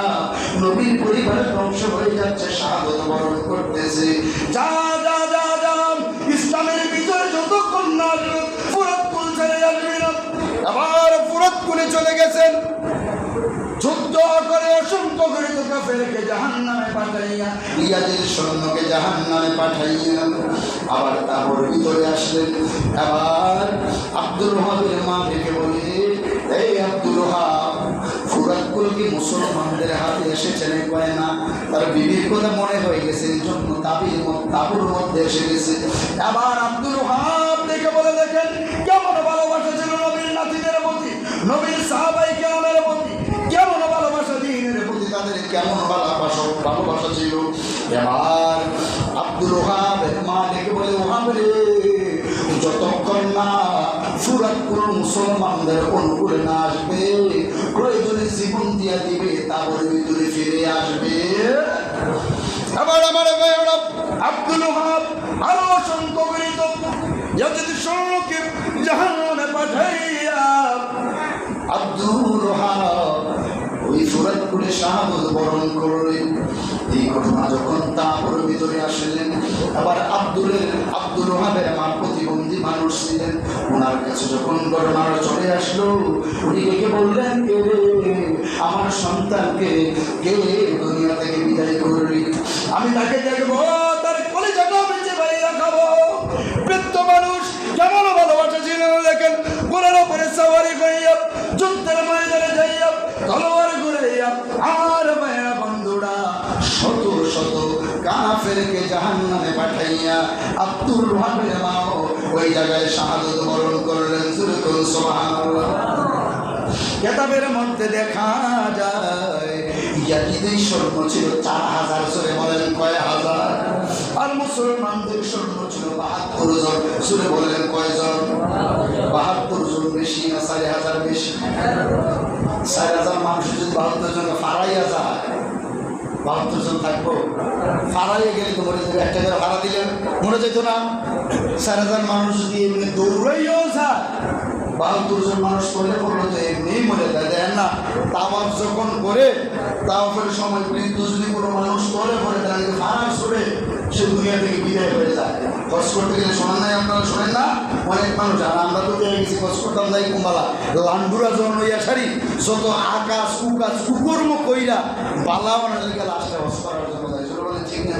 নবীর পরিবারের ধ্বংস হয়ে যাচ্ছে, শাহাদাত বরণ করতেছে, যা যা যা যা, ইসলামের বিজয় যতক্ষণ না আসবে ফুরাত কুল ছেড়ে আসবে না। আবার ফুরাত কুলে চলে গেছেন, যুদ্ধ করে অসংখ্য গৃহীত কাফেরকে জাহান্নামে পাঠাইয়া, ইয়াজিদ সৈন্যকে জাহান্নামে পাঠাইয়া আবার তাবর ভিতরে আসলেন। আবার আব্দুল ওহাবের মা ডেকে বলে, এই আব্দুল ওহাব, ফুরাতকুল কি মুসলমানদের হাতে এসেছে না? কয় না, তার বিবির কথা মনে হয়ে গেছে, এই জন্য তাবুর মধ্যে এসে গেছে। আবার আব্দুল ওহাব ডেকে বলে, দেখেন কেমন ভালোবাসা ছিল নবীর নাতিদের প্রতি, নবীর সাহাবায়ে কেরামের প্রতি, কেমন ভালোবাসা দ্বীনের প্রতি তাদের কেমন ভালোবাসা ছিল। এবার আব্দুল ওহাবের মা ডেকে বলে, ওহাব রে, যতক্ষণ না ফুরাতকুল মুসলমানদের অনুকূলে না আসবে, প্রয়োজনে জীবন দিয়া দিবে, তারপরে ভিতরে ফিরে আসবে। আবার আমার আব্দুল ওহাব আরো অসংখ্য গৃহীত ইয়াজিদ সৈন্যকে জাহান্নামে পাঠাইয়া আব্দুল ওহাব ওই ফুরাতকুলে শাহাদত বরণ করলেন। এই ঘটনা যখন তারপর ভিতরে আসলেন, আবার আব্দুল ওহাবের মা প্রতিবন্ধী মানুষ ছিলেন, ওনার কাছে যখন ঘটনাটা চলে আসলো, উনি ডেকে বললেন, কে রে, আমার সন্তানকে কে দুনিয়া থেকে বিদায় করলি? আমি তাকে দেখবো, তার কলিজাটা বেঁচে বাইরে খাবো। বৃদ্ধ মানুষ কেমন ভালোবাসা ছিল দেখেন, ঘোড়ার উপরে সাওয়ারি করিয়া যুদ্ধের ময়দানে যাইয়া তলোয়ার ঘুরাইয়া আর ভাইরা বন্ধুরা শত শত কাফেরকে জাহান্নামে পাঠাইয়া আব্দুল ওহাবের মাও ওই জায়গায় শাহাদত বরণ করলেন। সুবহানাল্লাহ। কিতাবের মধ্যে দেখা যায় ইয়াজিদের সৈন্য ছিল 4000, জোরে বলেন কয় হাজার? আর মুসলমানদের সৈন্য ছিল 72 জন, জোরে বলেন কয়জন? 72 জন বেশি না 4000 বেশি? 4000 মানুষ যদি 72 জন ফারাইয়া যায়, 72 জন থাকবো, ফারাইয়া গেলে তো মরে যাবে। একটা করে ভাড়া দিলে মরে যেত না? 4000 মানুষ যদি এমনি দৌড়াইও যায়, 72 জন মানুষ করলে বললো তো এমনি মরে যায়। দেখেন না, তাওয়াফ যখন করে, তাওয়াফের সময় বৃদ্ধ যদি কোনো মানুষ করে তাহলে ফারা ছড়ে সে দুনিয়া থেকে বিদায় হয়ে যায়। হজ করতে গেলে শোনেন নাই আপনারা? শোনেন না? অনেক মানুষ, আর আমরা তো পেয়ে গেছি, হজ করতাম যাই কুম্বালা, লান্ডুরা জন হইয়া সারি যত আকাশ কুকাশ কুকর্ম কইরা বালা বানার লেগে লাস্টে হজ করার জন্য যায়। ঠিক না?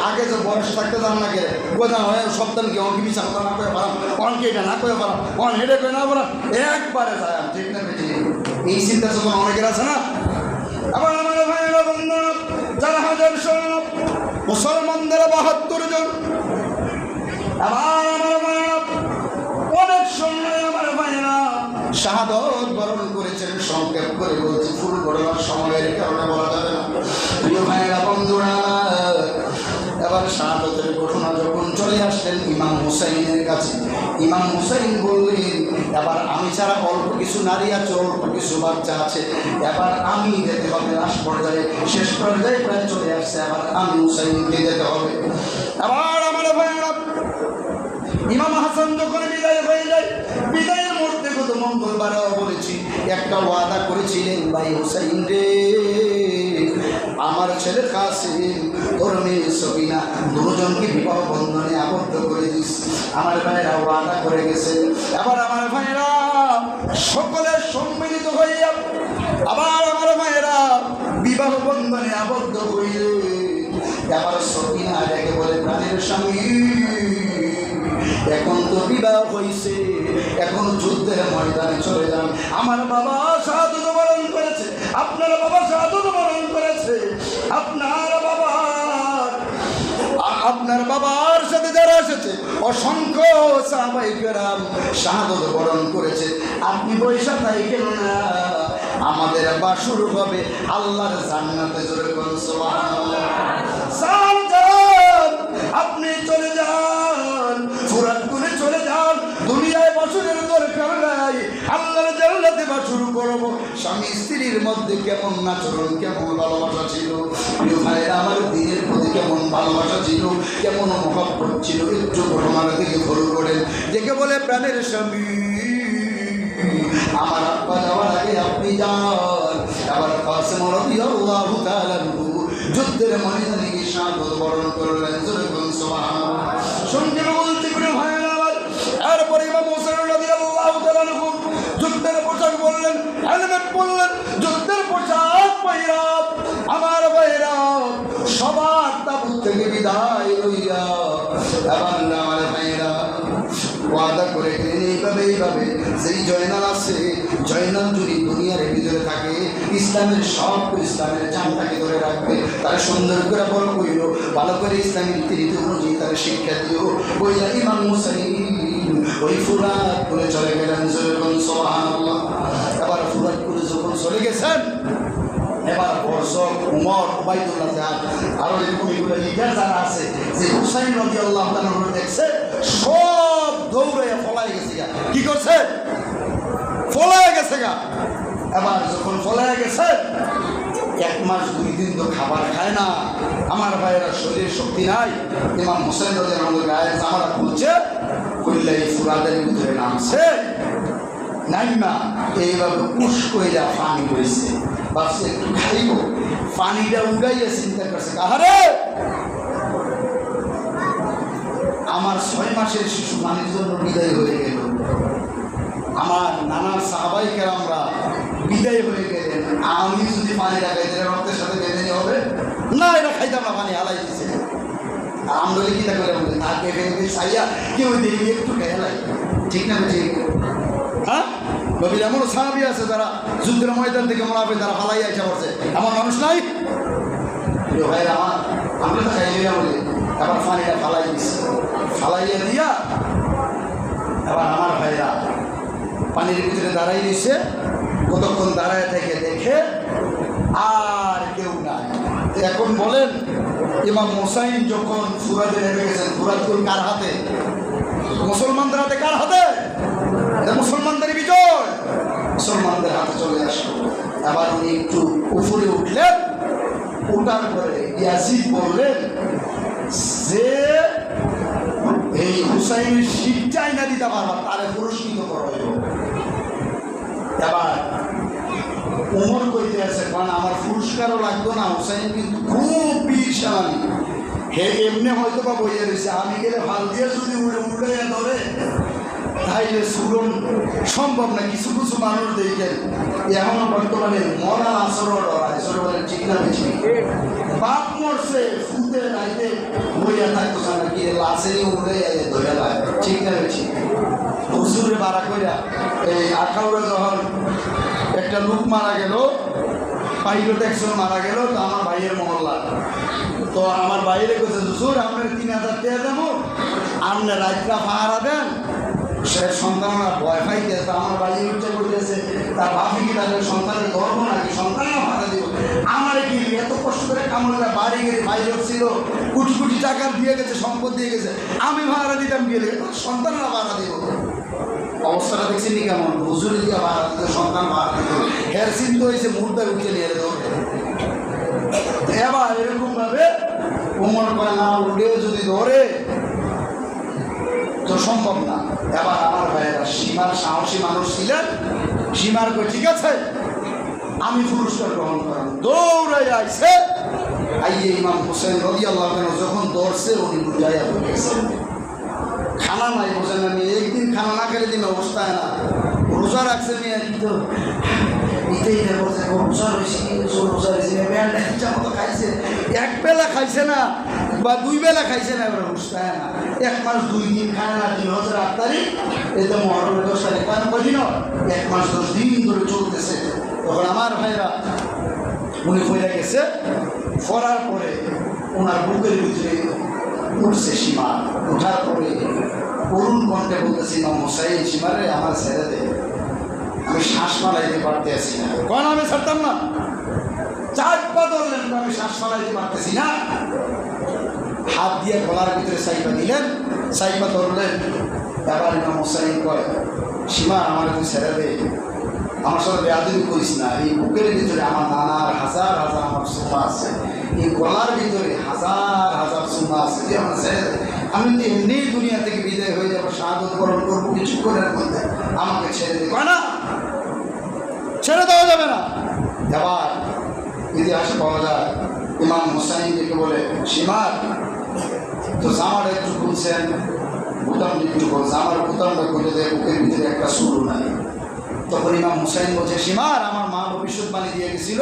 আগে যে বয়স থাকতে যান না কে কোথাও হয় সপ্তাহকে অঙ্কি মিশা কথা না করে পারাম, অঙ্কে এটা না করে পারাম, অন হেঁটে করে না পারাম, একবারে যায়। ঠিক না? এই চিন্তা যখন অনেকের আছে না। আবার আমার ভাইয়েরা বন্ধুরা, 4000 সৈন্য, মুসলমানদের 72 জন। আবার আমার ভাইয়েরা অনেক সৈন্য, আমার ভাইয়েরা শাহাদত বরণ করেছেন। সংক্ষেপ করে বলছি, ফুল ঘটনার সময়ের কারণে বলা যাবে না। প্রিয় ভাইয়েরা বন্ধুরা, এবার শাহাদতের ঘটনা যখন চলে আসলেন ইমাম হুসাইনের কাছে, ইমাম হুসাইন বললেন, এবার আমি ছাড়া অল্প কিছু নারী আছে, অল্প কিছু বাচ্চা আছে, এবার আমি যেতে হবে লাস্ট পর্যায়ে, শেষ পর্যায়ে প্রায় চলে আসছে, এবার আমি হুসাইনকে যেতে হবে। আবার আমার ভাইয়েরা ইমাম হাসান যখন বিদায় হয়ে যায়, বিদায়ের মুহূর্তে গত মঙ্গলবারও বলেছি, একটা ওয়াদা করেছিলেন, ভাই হুসাইন রে, আমার ছেলে কাসিম, তোর মেয়ে সবিনা, দুজনকে বিবাহ বন্ধনে আবদ্ধ করে দিস। আমার ভাইয়েরা ওয়াদা করে গেছে। আবার আমার ভাইয়েরা সকলে সম্মিলিত হইয়া আবার আমার ভাইয়েরা বিবাহ বন্ধনে আবদ্ধ হইলে, আবার সবিনা ডেকে বলে, প্রাণের স্বামী, এখন তো বিবাহ হয়েছে, এখন যুদ্ধের ময়দানে চলে যান। আমার বাবা শাহাদত বরণ করেছে, আপনার বাবা শাহাদত বরণ করেছে, আপনার বাবার সাথে যারা এসেছে অসংখ্য সাহাবায়ে কেরাম শাহাদত বরণ করেছে। আপনি বৈশা তাই কেন না? আমাদের বাসুর হবে আল্লাহর জান্নাতে। জোরে বলুন সুবহানাল্লাহ। আপনি চলে যান, ফুরাতকুলে চলে যান, দুনিয়ায় বাসুরের দরকার নাই, আল্লাহর জান্নাতে বাসুর করব। স্বামী স্ত্রীর মধ্যে কেমন আচরণ, কেমন ভালোবাসা ছিল, প্রিয় ভাইয়েরা আমার দিনের প্রতি কেমন ভালোবাসা ছিল, কেমন মহব্বত ছিল, একটু ঘটনাটা থেকে ভুল করেন। দেখে বলে, প্রাণের স্বামী, আমার আব্বা যাওয়ার আগে আপনি যান। আবার কাসেম রাদিয়াল্লাহু তাআলা যুদ্ধের ময়দানে গিয়ে শাহাদত বরণ করলেন। জোরে বলুন সুবহানাল্লাহ। শুনতে বলতে প্রিয় ভাইয়েরা আমার, এরপরে ইমাম হুসাইন রাদিয়াল্লাহু তাআলা যুদ্ধের পোশাক বললেন, হেলমেট পরলেন, যুদ্ধের বিদায় লইয়া এবার আমার ভাইরা ওয়াদা করে গেলেন এইভাবে যেই জয়নাল আছে, জয়নাল যদি দুনিয়ার ভিতরে থাকে ইসলামের সব ইসলামের জানটাকে ধরে রাখবে, তারা সুন্দর করে বড় করিল, ভালো করে ইসলামের রীতি অনুযায়ী তারা শিক্ষা দিও। বইলা ইমাম মুসাইলিম ওই ফুরাত করে চলে গেলেন। সুবহানাল্লাহ। এবার ফুরাত করে যখন চলে গেছেন, এবার বর্ষক উমর উবাইদুল্লাহ যান আরো এগুলো লিডার যারা আছে যে হুসাইন রাদিয়াল্লাহু তাআলা দেখছে সব দৌড়াইয়া ফলাই গেছে গা। কি করছে? ফলাই গেছে গা। এবার যখন ফলাই গেছে, 1 মাস 2 দিন তো খাবার খায় না, আমার ভাইয়েরা শরীরের শক্তি নাই। ইমাম হুসাইন রাদিয়াল্লাহু তাআলা গায়ের জামাটা খুলছে, খুললে এই ফুরাতের ভিতরে নামছে, নাইমা এইভাবে উস কইরা পানি করেছে, ভাবছে একটু খাইব, পানিটা উড়াইয়া চিন্তা করছে কাহারে আমার 6 মাসের শিশু পানির জন্য বিদায় হয়ে গেল, আমার নানার সাহাবাই কেরামরা বিদায় হয়ে গেলেন, আমি যদি পানি রাখাই দিলে রক্তের সাথে বেঁধে নিয়ে হবে না, এটা খাইতাম না, পানি হালাই দিছে। আমরা কিতা করে বলে তাকে বেঁধে চাইয়া কেউ দেখি একটু খেলাই, ঠিক না? ঠিক হ্যাঁ, নবীর এমনও সাহাবী আছে যারা যুদ্ধের ময়দান থেকে মরাবে, তারা ফালাই আইসা পড়ছে, এমন মানুষ নাই? ভাইরা আমার, আমরা তো খাইলে বলে এবার পানিটা ফালাই দিচ্ছে, ফালাইয়া দিয়া এবার আমার ভাইরা পানির ভিতরে দাঁড়াই দিচ্ছে। কতক্ষণ দাঁড়ায় থেকে দেখে আর কেউ নাই। এখন বলেন, ইমাম হুসাইন যখন ফুরাতে নেমে গেছেন, ফুরাত কার হাতে? মুসলমানদের হাতে। কার হাতে? মুসলমানদের বিজয়, মুসলমানদের হাতে চলে আসলো। আবার উনি একটু উপরে উঠলেন, উঠার পরে ইয়াজিদ বললেন যে এই হুসাইনের শিক্ষাই না দিতে পারবা, তারে পুরস্কৃত করা হইল। এবার উমর কইতে আছে, কারণ আমার পুরস্কারও লাগতো না, হুসাইন কিন্তু খুব বীর সেনানী, হে এমনি হয়তো বা বইয়া রয়েছে, আমি গেলে ভাল দিয়ে যদি উড়াইয়া ধরে তাইলে সুরন সম্ভব না। কিছু কিছু মানুষ দেখেন এখনো বর্তমানে মরার আচরণ ডরায়, বলে ঠিক না বেশি বাপ মরছে ফুটে রাইতে বইয়া থাকতো না, কি লাশে উড়ে ধরে লাগে, ঠিক না বেশি? হুজুরে বাড়া কইরা এই আখাউড়া যখন একটা লোক মারা গেল, পাইলট একজন মারা গেল, তো আমার ভাইয়ের মহল্লা, তো আমার বাইরে কইছে হুজুর আপনার 3000 টাকা দেবো, আপনি রাত্রা পাহারা দেন। সে সন্তানরা ভয় পাইতে, আমার বাইরে উচ্চা করতেছে, তার বাপি কি তাদের সন্তানের গর্ব নাকি, সন্তানরা ভাড়া দিব, আমার কি এত কষ্ট করে কামড়া বাড়ি গেলে বাইরে ছিল, কোটি কোটি টাকা দিয়ে গেছে, সম্পদ দিয়ে গেছে, আমি ভাড়া দিতাম গেলে সন্তানরা ভাড়া দিব। অবস্থাটা দেখছেন নি কেমন? হুজুর দিয়ে ভাড়া দিতে, সন্তান ভাড়া দিত, হের চিন্তা হয়েছে মুহূর্তে উঠে নিয়ে ধরে। এবার এরকম ভাবে উমর করে না উঠেও যদি ধরে তো সম্ভব না। এবার আমার ভাইয়েরা সীমার সাহসী মানুষ ছিলেন, সীমার কই ঠিক আছে আমি পুরস্কার গ্রহণ করাম, দৌড়ে আইছে। আইয়ে ইমাম হুসাইন রাদিয়াল্লাহু তাআলা যখন দৌড়ছে, উনি বুঝাইয়া হয়ে গেছেন, খানা নাই, বোঝেন না, একদিন খানা না খেলে দিন অবস্থায় না, রোজা রাখছে নিয়ে কিন্তু রোজা রয়েছে মতো খাইছে, 1 বেলা খাইছে না বা 2 বেলা খাইছে না, এবার অবস্থায় না, 1 মাস 2 দিন খায় না। 2008 তারিখ, এতে মহরমের 10 তারিখ, কদিন 1 মাস 10 দিন ধরে চলতেছে। তখন আমার ভাইরা উনি হয়ে গেছে, ফরার পরে ওনার বুকের ভিতরে উঠছে সীমা, ওঠার পরে করুণ কণ্ঠে বলতেছি, ইমাম হুসাইন সীমারে আমার ছেড়ে দে, আমি শ্বাস মালাইতে পারতে আসি না। কারণ আমি ছাড়তাম না, 4 পা ধরলেন, আমি শ্বাস মালাইতে পারতেছি না। হাত দিয়ে গলার ভিতরে সাইপা দিলেন, সাইপা ধরলেন। এবার ইমাম হুসাইন কয়, সীমা আমার তুই ছেড়ে দে, আমার সাথে বেয়াদবি করিস না, এই বুকের ভিতরে আমার নানার হাজার হাজার আমার সুমা আছে, এই গলার ভিতরে হাজার হাজার সুমা আছে, যে আমার ছেড়ে দে, আমি তো এমনি দুনিয়া থেকে বিদায় হয়ে যাবো, শাহাদত বরণ করবো কিছুক্ষণের মধ্যে, আমাকে ছেড়ে দে। কয় না, ছেড়ে দেওয়া যাবে না। এবার ইতিহাসে পাওয়া যায় ইমাম হুসাইন থেকে বলে, সীমার তো জামাটা একটু খুলছেন, বুতাম একটু বলছে, আমার বুতামটা খুলে দেয়, বুকের ভিতরে একটা সুরু নাই, তখন ইমাম হুসাইন বলছে, সীমার আমার মা ভবিষ্যৎবাণী দিয়ে গেছিল,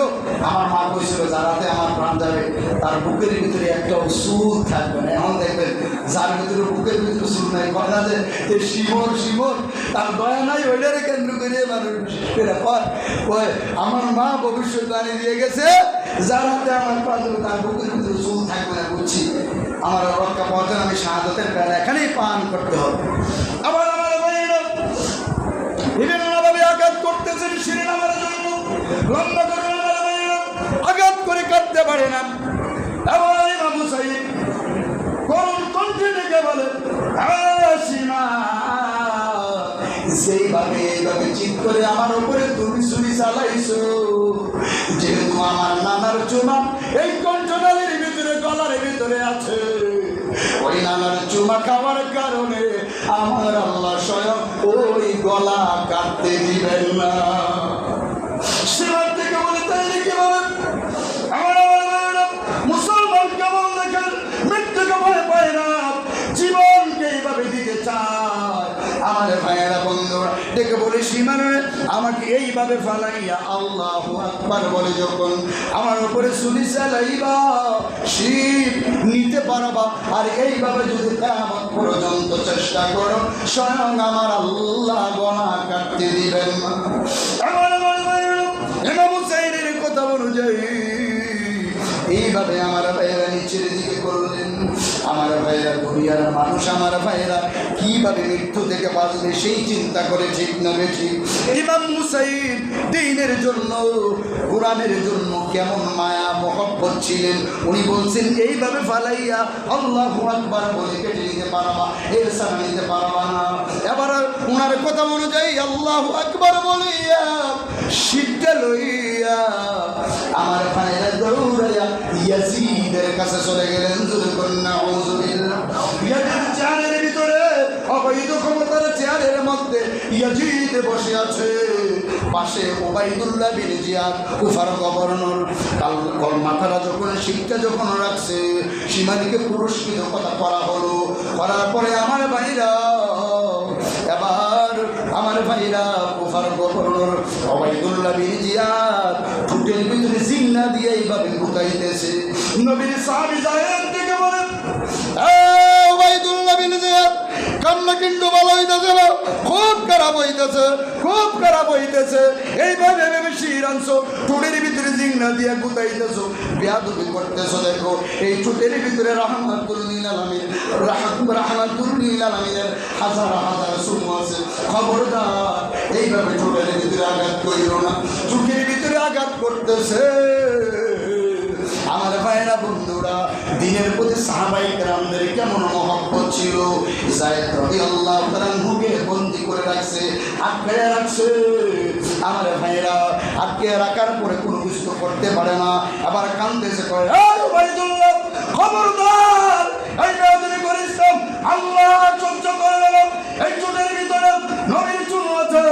আমার মা কইছিল যারাতে আমার প্রাণ যাবে তার বুকের ভিতরে একটা চুল থাকবে না। এখন দেখবেন যার ভিতরে বুকের ভিতরে চুল নাই, কয় না যে শিমর শিমর, তার দয়া নাই, ওইটারে কেন্দ্র করে মানুষ কয় আমার মা ভবিষ্যৎবাণী দিয়ে গেছে যারাতে আমার প্রাণ যাবে তার বুকের ভিতরে চুল থাকবে না। বুঝছি আমার রক্ষা পাওয়ার জন্য আমি শাহাদাতের প্রাণ এখানেই পান করতে হবে। আবার আমার বিভিন্নভাবে আঘাত করতেছেন শিরিন আমার জন্য, লম্বা করে আঘাত করে কাটতে পারে না। এবার ইমাম হুসাইন করুণ কণ্ঠে ডেকে বলে, সীমা সেইভাবে এইভাবে চিৎ করে আমার উপরে তুমি ছুরি চালাইছো, যেহেতু আমার নানার চুমা এই কণ্ঠনালীর ভিতরে গলার ভিতরে আছে, ওই নানার চুমা খাওয়ার কারণে আমার আল্লাহ স্বয়ং ওই গলা কাটতে দিবেন না। সীমার থেকে বলে তাই নাকি বলেন, আমার মুসলমান কেমন দেখেন মৃত্যুকে ভয় পায় না, জীবনকে এইভাবে দিতে চায়। আমার ভাইয়েরা বন্ধুরা ডেকে বলে, সীমানে আমাকে এইভাবে ফালাইয়া আল্লাহু আকবার বলে যখন আমার উপরে ছুরি চালাইবা, শিব নিতে পারবা, আর এইভাবে যদি কিয়ামত পর্যন্ত চেষ্টা করো স্বয়ং আমার আল্লাহ গলা কাটতে দিবেন না। আমার ভাইয়েরা ইমাম হুসাইনের কথা অনুযায়ী এইভাবে আমার ভাইয়েরা নিচের দিকে করলেন। আমার ভাইয়েরা দুনিয়ার মানুষ, আমার ভাইয়েরা কিভাবে মৃত্যু থেকে বাঁচবে সেই চিন্তা করে, ঠিক না ঠিক? ইমাম হুসাইন দ্বীনের জন্য কোরআনের জন্য কেমন মায়া মহব্বত ছিলেন। উনি বলছেন এইভাবে ফালাইয়া আল্লাহু আকবার বলে কেটে নিতে পারবা, এর সারা নিতে পারবা না। এবার ওনার কথা অনুযায়ী আল্লাহু আকবার বলিয়া শিবটা লইয়া আমার ভাইয়েরা দৌড়াইয়া ইয়াজিদের কাছে চলে গেলেন। ইয়াজিদ চেয়ারের ভিতরে অবৈধ ক্ষমতার চেয়ারের মধ্যে ইয়াজিদ বসে আছে, পাশে ওবাইদুল্লাহ বিন জিয়াদ কুফার গভর্নর। কাল মাথাটা যখন শিখটা যখন রাখছে, সীমাদিকে পুরস্কৃত কথা করা হলো। করার পরে আমার ভাইরা এবার আমার ভাইরা কুফার গভর্নর ওবাইদুল্লাহ বিন জিয়াদ ঠোঁটের ভিতরে জিন্না দিয়ে এইভাবে ঢুকাইতেছে। নবীর সাহাবী যায়েদ থেকে বলেন, ওবাইদুল্লাহ বিন জিয়াদ কান্না কিন্তু ভালো হইতেছে না, খুব খারাপ হইতেছে, খুব খারাপ হইতেছে। এইভাবে ভেবে শিরাংশ ঠোঁটের ভিতরে জিন্না দিয়ে গুতাইতেছো, বেয়াদবি করতেছো। দেখো এই ঠোঁটের ভিতরে রাহমাতুল লিল আলামিন, রাহমাতুল লিল আলামিনের হাজার হাজার সুন্নাহ আছে। খবরদার এইভাবে ঠোঁটের ভিতরে আঘাত করিও না। চোখের ভিতরে আঘাত করতেছে। আমার ভাইয়েরা বন্ধুরা, দিনের প্রতি সাহাবায়ে কেরামদের কেমন মহব্বত ছিল। যায়েদ রাদিয়াল্লাহু তাআলা মুখে বন্দী করে রাখছে, আটকে রাখছে। আমার ভাইয়েরা আটকে রাখার পরে কোনো কিছু তো করতে পারে না, আবার কাঁদতেছে, কয় ওবাইদুল্লাহ খবরদার এই বেয়াদবি করিস না, আল্লাহ সহ্য করে নিলাম। এই চোখের ভিতরে নবীর চুমু আছে,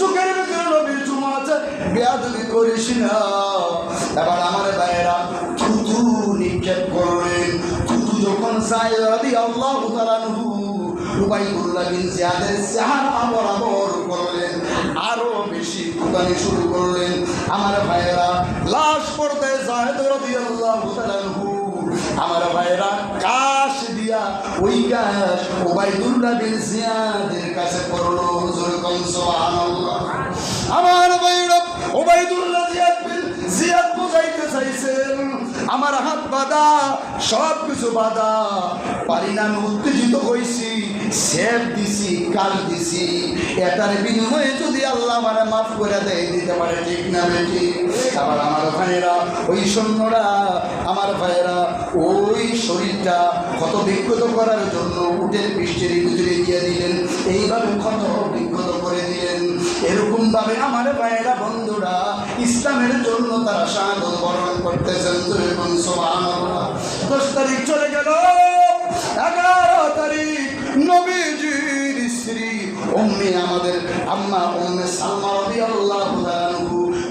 চোখের ভিতরে নবীর চুমু আছে, বেয়াদবি করিস না। এবার আমার ভাইয়েরা থুতু নিক্ষেপ করলেন। থুতু যখন যায়েদ রাদিয়াল্লাহু তাআলা উবাইদুল্লাহ বিন জিয়াদের চেহারা বরাবর করলেন, আরো বেশি কুতানি শুরু করলেন। আমার ভাইয়েরা লাশ পড়তে যায়েদ রাদিয়াল্লাহু তাআলা আমার ভাইয়েরা কাশ দিয়া ওই কাশ উবাইদুল্লাহ বিন জিয়াদের কাছে পড়লো। হুজুর কোন সুবহানাল্লাহ। আমার ভাইয়েরা উবাইদুল্লাহ জিয়াদ বুঝাইতে চাইছেন আমার হাত বাঁধা, সব কিছু বাঁধা, পারি না, আমি উত্তেজিত হয়েছি, সেব দিছি, কাল দিছি, এটার বিনিময়ে যদি আল্লাহ মানে মাফ করে দেয় দিতে পারে, ঠিক না বেটি? আবার আমার ভাইয়েরা ওই সৈন্যরা, আমার ভাইয়েরা ওই শরীরটা ক্ষত বিক্ষত করার জন্য উটের পৃষ্ঠের ভিতরে দিয়ে দিলেন, এইভাবে ক্ষত বিক্ষত করে দিলেন। এরকম ভাবে আমার ভাইয়েরা বন্ধুরা ইসলামের জন্য তারা শাহাদাত বরণ করতেছেন। 10 তারিখ চলে গেল, 11 তারিখ নবীজির স্ত্রী আমাদের আম্মা উম্মে সালমা রাদিয়াল্লাহু তাআলা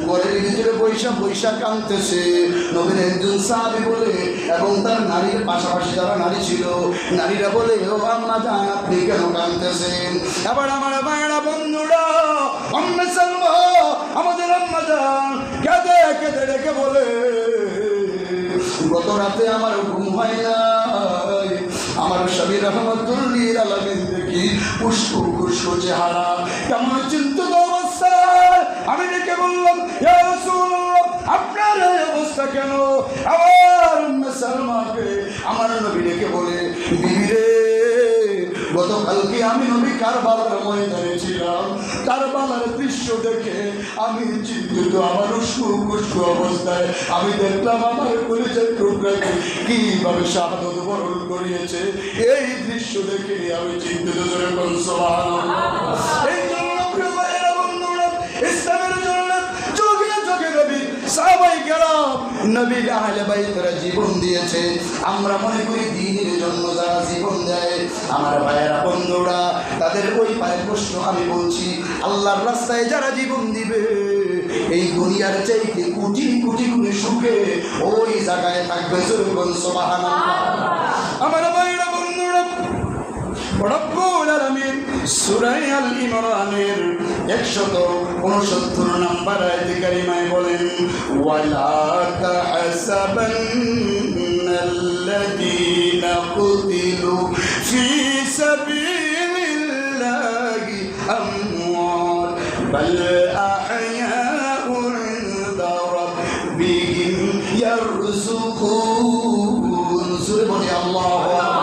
ঘরের ভিতরে বৈশা কাঁদতেছে। নবীর একজন সাহাবী বলে, এবং তার নারীর পাশাপাশি যারা নারী ছিল, নারীরা বলে, ও আম্মা জান আপনি কেন কাঁদতেছেন? এবার আমার ভাইয়েরা বন্ধুরা উম্মে সালমা রাতে আমার ঘুম হয় নাই। আমার স্বামী রহমতুল লিল আলামিন দেখি উস্কো চেহারা, কেমন চিন্তিত অবস্থায়। আমি ডেকে বললাম, ইয়া রাসূলুল্লাহ, আপনার এই অবস্থা কেন? আবার উম্মে সালমাকে আমার নবী ডেকে বলে, বিবি রে, গতকালকে আমি নবী কারবালার ময়দানে ছিলাম। কারবালার দৃশ্য দেখে আমি চিন্তিত। আমার উস্কো অবস্থায় আমি দেখলাম আমার কলিজার টুকরাকে কিভাবে শাহাদত বরণ করিয়েছে। এই দৃশ্য দেখে আমি চিন্তিত। যখন সুবহানাল্লাহ। এই জন্য প্রিয় ভাইয়েরা, বন্ধুরা, ইসলামের জন্য যুগে যুগে নবী সাহাবায়ে কেরাম, নবীর আহলে বাইতরা জীবন দিয়েছে। আমরা মনে করি দ্বীনের জন্য যারা জীবন দেয়, আমার ভাইয়েরা, বন্ধুরা, তাদের ওই পায়ের প্রশ্ন আমি বলছি, আল্লাহর রাস্তায় যারা জীবন দিবে, এই দুনিয়ার চাইতে কোটি কোটি গুণে সুখে ওই জায়গায় থাকবে। যখন সুবহানাল্লাহ। আমার ভাইয়েরা, বন্ধুরা, রব্বুল আলামিন সূরা আল ইমরানের 169 নম্বর আয়াতে কারিমায় বলেন, ওয়ালা তাহসাবান্নাল্লাযীনা কুতিলু ফি সাবিলিল্লাহি আমওয়াত বাল আহয়াউন ইনদা রাব্বিহিম ইয়ারযুকুন। সূরা বলি আল্লাহু আকবার।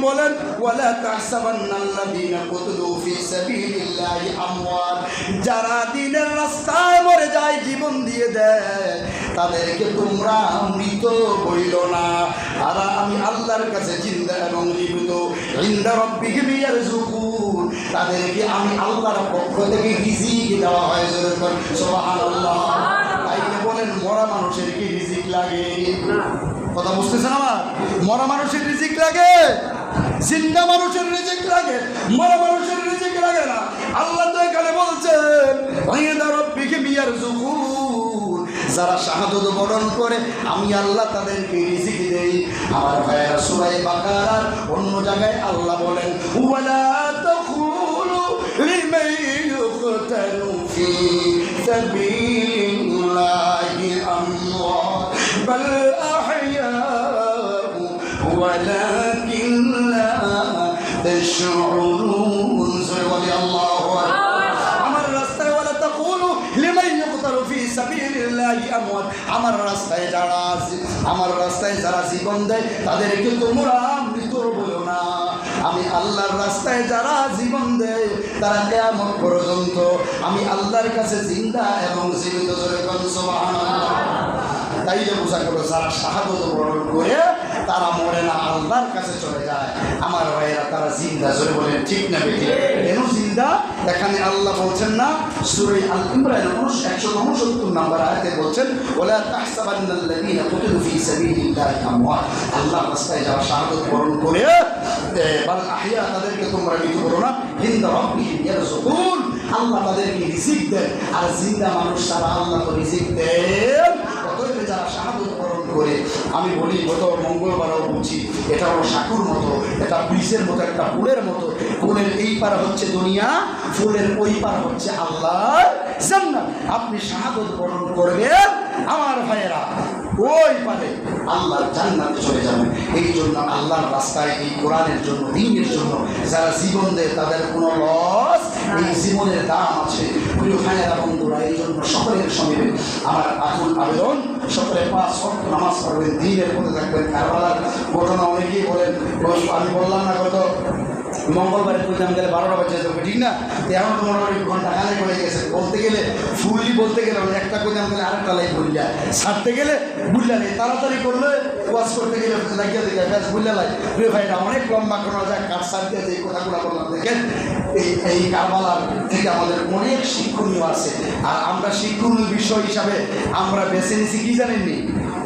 বলেন, ওয়ালা তাহসাবান্নাল্লাযীনা কুতিলু ফি সাবিলিল্লাহি আমওয়াত, যারা দ্বীনের রাস্তায় মরে যায়, জীবন দিয়ে দেয়, তাদেরকে তোমরা মৃত বইলো না। আর আমি আল্লাহর কাছে জিন্দা এবং জীবিত। ইনদা রাব্বিহিম ইয়ারযুকুন, তাদেরকে আমি আল্লাহর পক্ষ থেকে রিজিক দেওয়া হয়। সুবহানাল্লাহ। তাইলে বলেন, মরা মানুষের কি রিজিক লাগে? কথা বুঝতেছেন আমার? মরা মানুষের রিজিক লাগে, জিন্দা মানুষের রিজিক লাগে, মরা মানুষের রিজিক লাগে না। আল্লাহ তো এখানে বলছেন, ইনদা রাব্বিহিম ইয়ারযুকুন, যারা শাহাদাত বরণ করে আমি আল্লাহ তাদেরকে রিজিক দেই। আমার ভাইয়েরা, সূরা বাকারার অন্য জায়গায় আল্লাহ বলেন, ওয়ালা তাকুলু লিমান ইউকতালু ফি সাবিলিল্লাহি আমওয়াত বাল আহয়াউ ওয়ালাকিন লা তাশউরুন। আল্লাহু আকবার। আমার রাস্তায় ওয়ালা তাকুলু লিমান ইউকতালু ফি সাবিলিল্লাহি আমওয়াত, আমার রাস্তায় যারা জীবন দেয় তাদেরকে তোমরা মৃত বলো না। আমি আল্লাহর রাস্তায় যারা জীবন দেয় তারা কিয়ামত পর্যন্ত আমি আল্লাহর কাছে জিন্দা এবং জীবিত। সুবহানাল্লাহ। তাইলে বোঝা গেল, যারা শাহাদাত বরণ করে তারা মরে না, আল্লাহর কাছে চলে যায়। আমার ভাইয়েরা, তারা জিন্দা। জোরে বলেন ঠিক না বেঠিক? কেন জিন্দা? এখানে আল্লাহ বলছেন না, সূরা আল ইমরান 169 নম্বর আয়াতে বলছেন, ওয়ালা তাহসাবান্নাল্লাযীনা কুতিলু ফি সাবিলিল্লাহি আমওয়াত, আল্লাহর রাস্তায় যারা শাহাদাত বরণ করে বাল আহইয়া, তাদেরকে তোমরা মৃত বলো না। ইনদা রাব্বিহিম ইয়ারযুকুন, আল্লাহ তাদেরকে রিজিক দেন। আর জিন্দা মানুষ ছাড়া আল্লাহ তো রিজিক দেন। অতএব যারা শাহাদাত বরণ করে, আমি বলি, গত মঙ্গলবারও বলছি, এটা হলো সাকুর মতো, এটা ব্রিজের মতো, একটা পুলের মতো। পুলের এই পার হচ্ছে দুনিয়া, ফুলের ওই পার হচ্ছে আল্লাহর জান্নাত। আপনি শাহাদাত বরণ করবেন, আমার ভাইয়েরা, ওই পারে আল্লাহর জান্নাতে চলে যাবেন। এই জন্য আল্লাহর রাস্তায়, এই কোরআনের জন্য, দ্বীনের জন্য যারা জীবন দেয় তাদের কোনো লস, এই জীবনের দাম আছে। প্রিয় ভাইয়েরা, বন্ধুরা, এই জন্য সকলের সঙ্গে আমার আকুল আবেদন, সকলে 5 ওয়াক্ত নামাজ পড়বেন, দ্বীনের পথে থাকবেন। কারবালার ঘটনা অনেকেই বলেন, আমি বললাম না গত মঙ্গলবারে কইতাম গেলে 12টা বাজে যাবে, ঠিক না? এখন তো মোটামুটি ঘন্টা খানে হয়ে গেছে। বলতে গেলে ফুললি বলতে গেলে একটা কইতাম গেলে আরেকটা লাইন বললা, ছাড়তে গেলে বুঝলা নেই, তাড়াতাড়ি করলে ওয়াশ করতে গেলে লাগিয়ে দিলে ব্যাস বুঝলা লাই। রে ভাইরা, অনেক লম্বা করা যায়, কাঠ সার দিয়ে যে কথাগুলো বললাম, দেখেন এই কারবালার থেকে আমাদের অনেক শিক্ষণীয় আছে। আর আমরা শিক্ষণীয় বিষয় হিসাবে আমরা বেছে নিছি কি জানেননি?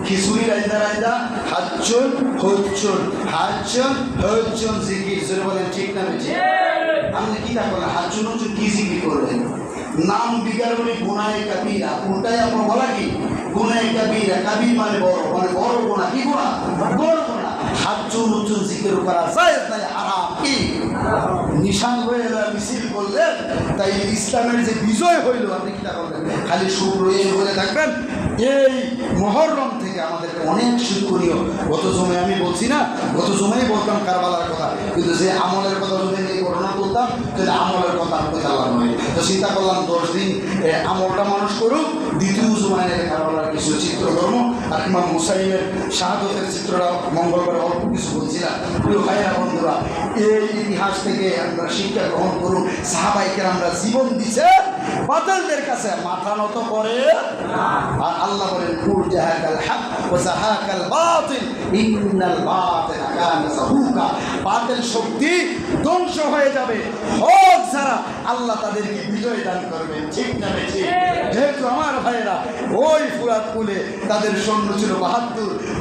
খিচুড়ি রাইন্দা হাজজন জিকির। জোরে বলেন ঠিক না বেঠিক? আপনি কি করলেন? হাজজন কি জিকির করলেন? নাম বিকার বলে গুনাহে কাবিরা, উল্টাই আপনার বলা কি? গুনাহে কাবিরা, কাবির মানে বড়, মানে বড় গুনাহ। কি গুনাহ? বড় গুনাহ। হাজজন জিকির করা জায়েজ নাই, হারাম। কি নিশান হয়ে মিছিল করলেন, তাই ইসলামের যে বিজয় হইল আপনি কিনা করবেন, খালি সুর রয়ে বলে থাকবেন। এই মুহররম থেকে আমাদের অনেক শিক্ষণীয়, গত জমে আমি বলছি না, গত জমেই বলতাম কারবালার কথা, কিন্তু যে আমলের কথা যদি এই ঘটনা বলতাম তাহলে আমলের কথা আর কথা নয়। তো চিন্তা করলাম 10 দিন আমলটা মানুষ করুক, দ্বিতীয় জুমানের কারবালার কিছু চিত্রকর্ম আর ইমাম হুসাইনের শাহাদতের চিত্রটা মঙ্গলবার অল্প কিছু বলছিলাম। প্রিয় ভাইরা বন্ধুরা, এই ইতিহাস থেকে আমরা শিক্ষা গ্রহণ করুন। সাহাবাইকে আমরা জীবন দিছে বাতিলদের কাছে মাথা নত করে, আর আল্লাহ বলেন কুল জাহাকাল হক ওয়া জাহাকাল বাতিল ইন্নাল বাতিলা কানা যাহুকা। বাতিল শক্তি ধ্বংস হয়ে যাবে, হক যারা আল্লাহ তাদেরকে বিজয় দান করবেন। ঠিক না ঠিক? যেহেতু আমার ভাইয়েরা ওই ফুরাত কুলে তাদের সৈন্য ছিল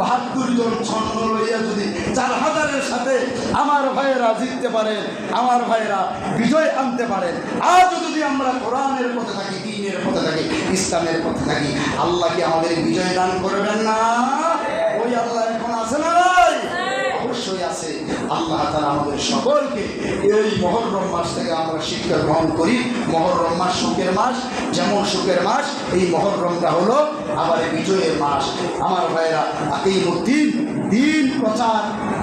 ৭২ জন সৈন্য লইয়া যদি ৪,০০০-এর সাথে আমার ভাইয়েরা জিততে পারেন, আমার ভাইয়েরা বিজয় আনতে পারেন। আজ যদি আমরা কোরআনের পথে থাকি, দ্বীনের পথে থাকি, ইসলামের পথে থাকি, আল্লাহ কি আমাদের বিজয় দান করবেন না? ওই আল্লাহ এখন আছে না? অবশ্যই আছে। আল্লাহ তাআলা আমাদের সকলকে এই মুহররম মাস থেকে আমরা শিক্ষা গ্রহণ করি। মুহররম মাস সুখের মাস, যেমন সুখের মাস এই মুহররমটা হলো আবার বিজয়ের মাস। আমার ভাইয়েরা এই দিন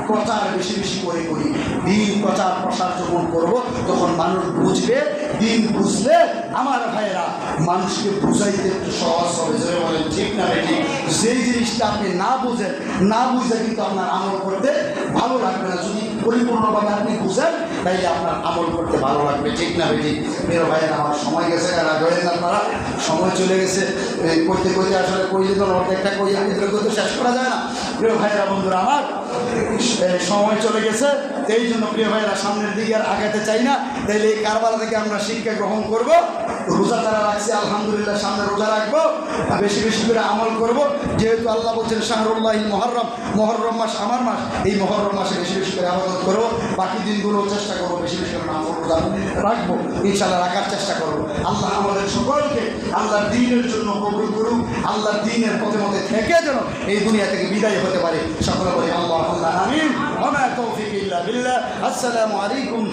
প্রচার বেশি বেশি করে করি। দিন প্রচার প্রসার যখন করবো তখন মানুষ বুঝবে, দিন বুঝলে আমার ভাইয়েরা মানুষকে বুঝাইতে একটু সহজ হবে। যে বলেন ঠিক না ঠিক? যেই জিনিসটা আপনি না বুঝে কিন্তু আপনার আমল করতে ভালো লাগবে না। যদি পরিপূর্ণভাবে আপনি বুঝেন তাইলে আপনার আমল করতে ভালো লাগবে। ঠিক না বেটি? মেয়ের ভাইয়েরা আমার সময় গেছে, আপনারা সময় চলে গেছে। করতে আসলে কইলে তো অর্ধেকটা কই করতে শেষ করা যায় না। প্রিয় ভাইয়েরা বন্ধুরা আমার সময় চলে গেছে, এই জন্য প্রিয় ভাইয়েরা সামনের দিকে আর আগাতে চাই না। তাইলে এই কারবালা থেকে আমরা শিক্ষা গ্রহণ করব। রোজা তারা রাখছি, আলহামদুলিল্লাহ সামনে রোজা রাখবো, বেশি বেশি করে আমল করব। যেহেতু আল্লাহ বলছেন শাহরুল্লাহিল মুহররম, মুহররম মাস আমার মাস, এই মুহররম মাসে বেশি বেশি করে ইবাদত করবো। বাকি দিনগুলো চেষ্টা করবো বেশি বেশি করে আমল রোজা রাখবো, ইনশাআল্লাহ রাখার চেষ্টা করবো। আল্লাহ আমাদের সকলকে আল্লাহর দ্বীনের জন্য কবুল করুন। আল্লাহর দ্বীনের পথে থেকে যেন এই দুনিয়া থেকে বিদায় হতে পারে। সকলে বলি আল্লাহ আমিন। ওয়া মা তাওফীক ইল্লা বিল্লাহ। আসসালামু আলাইকুম।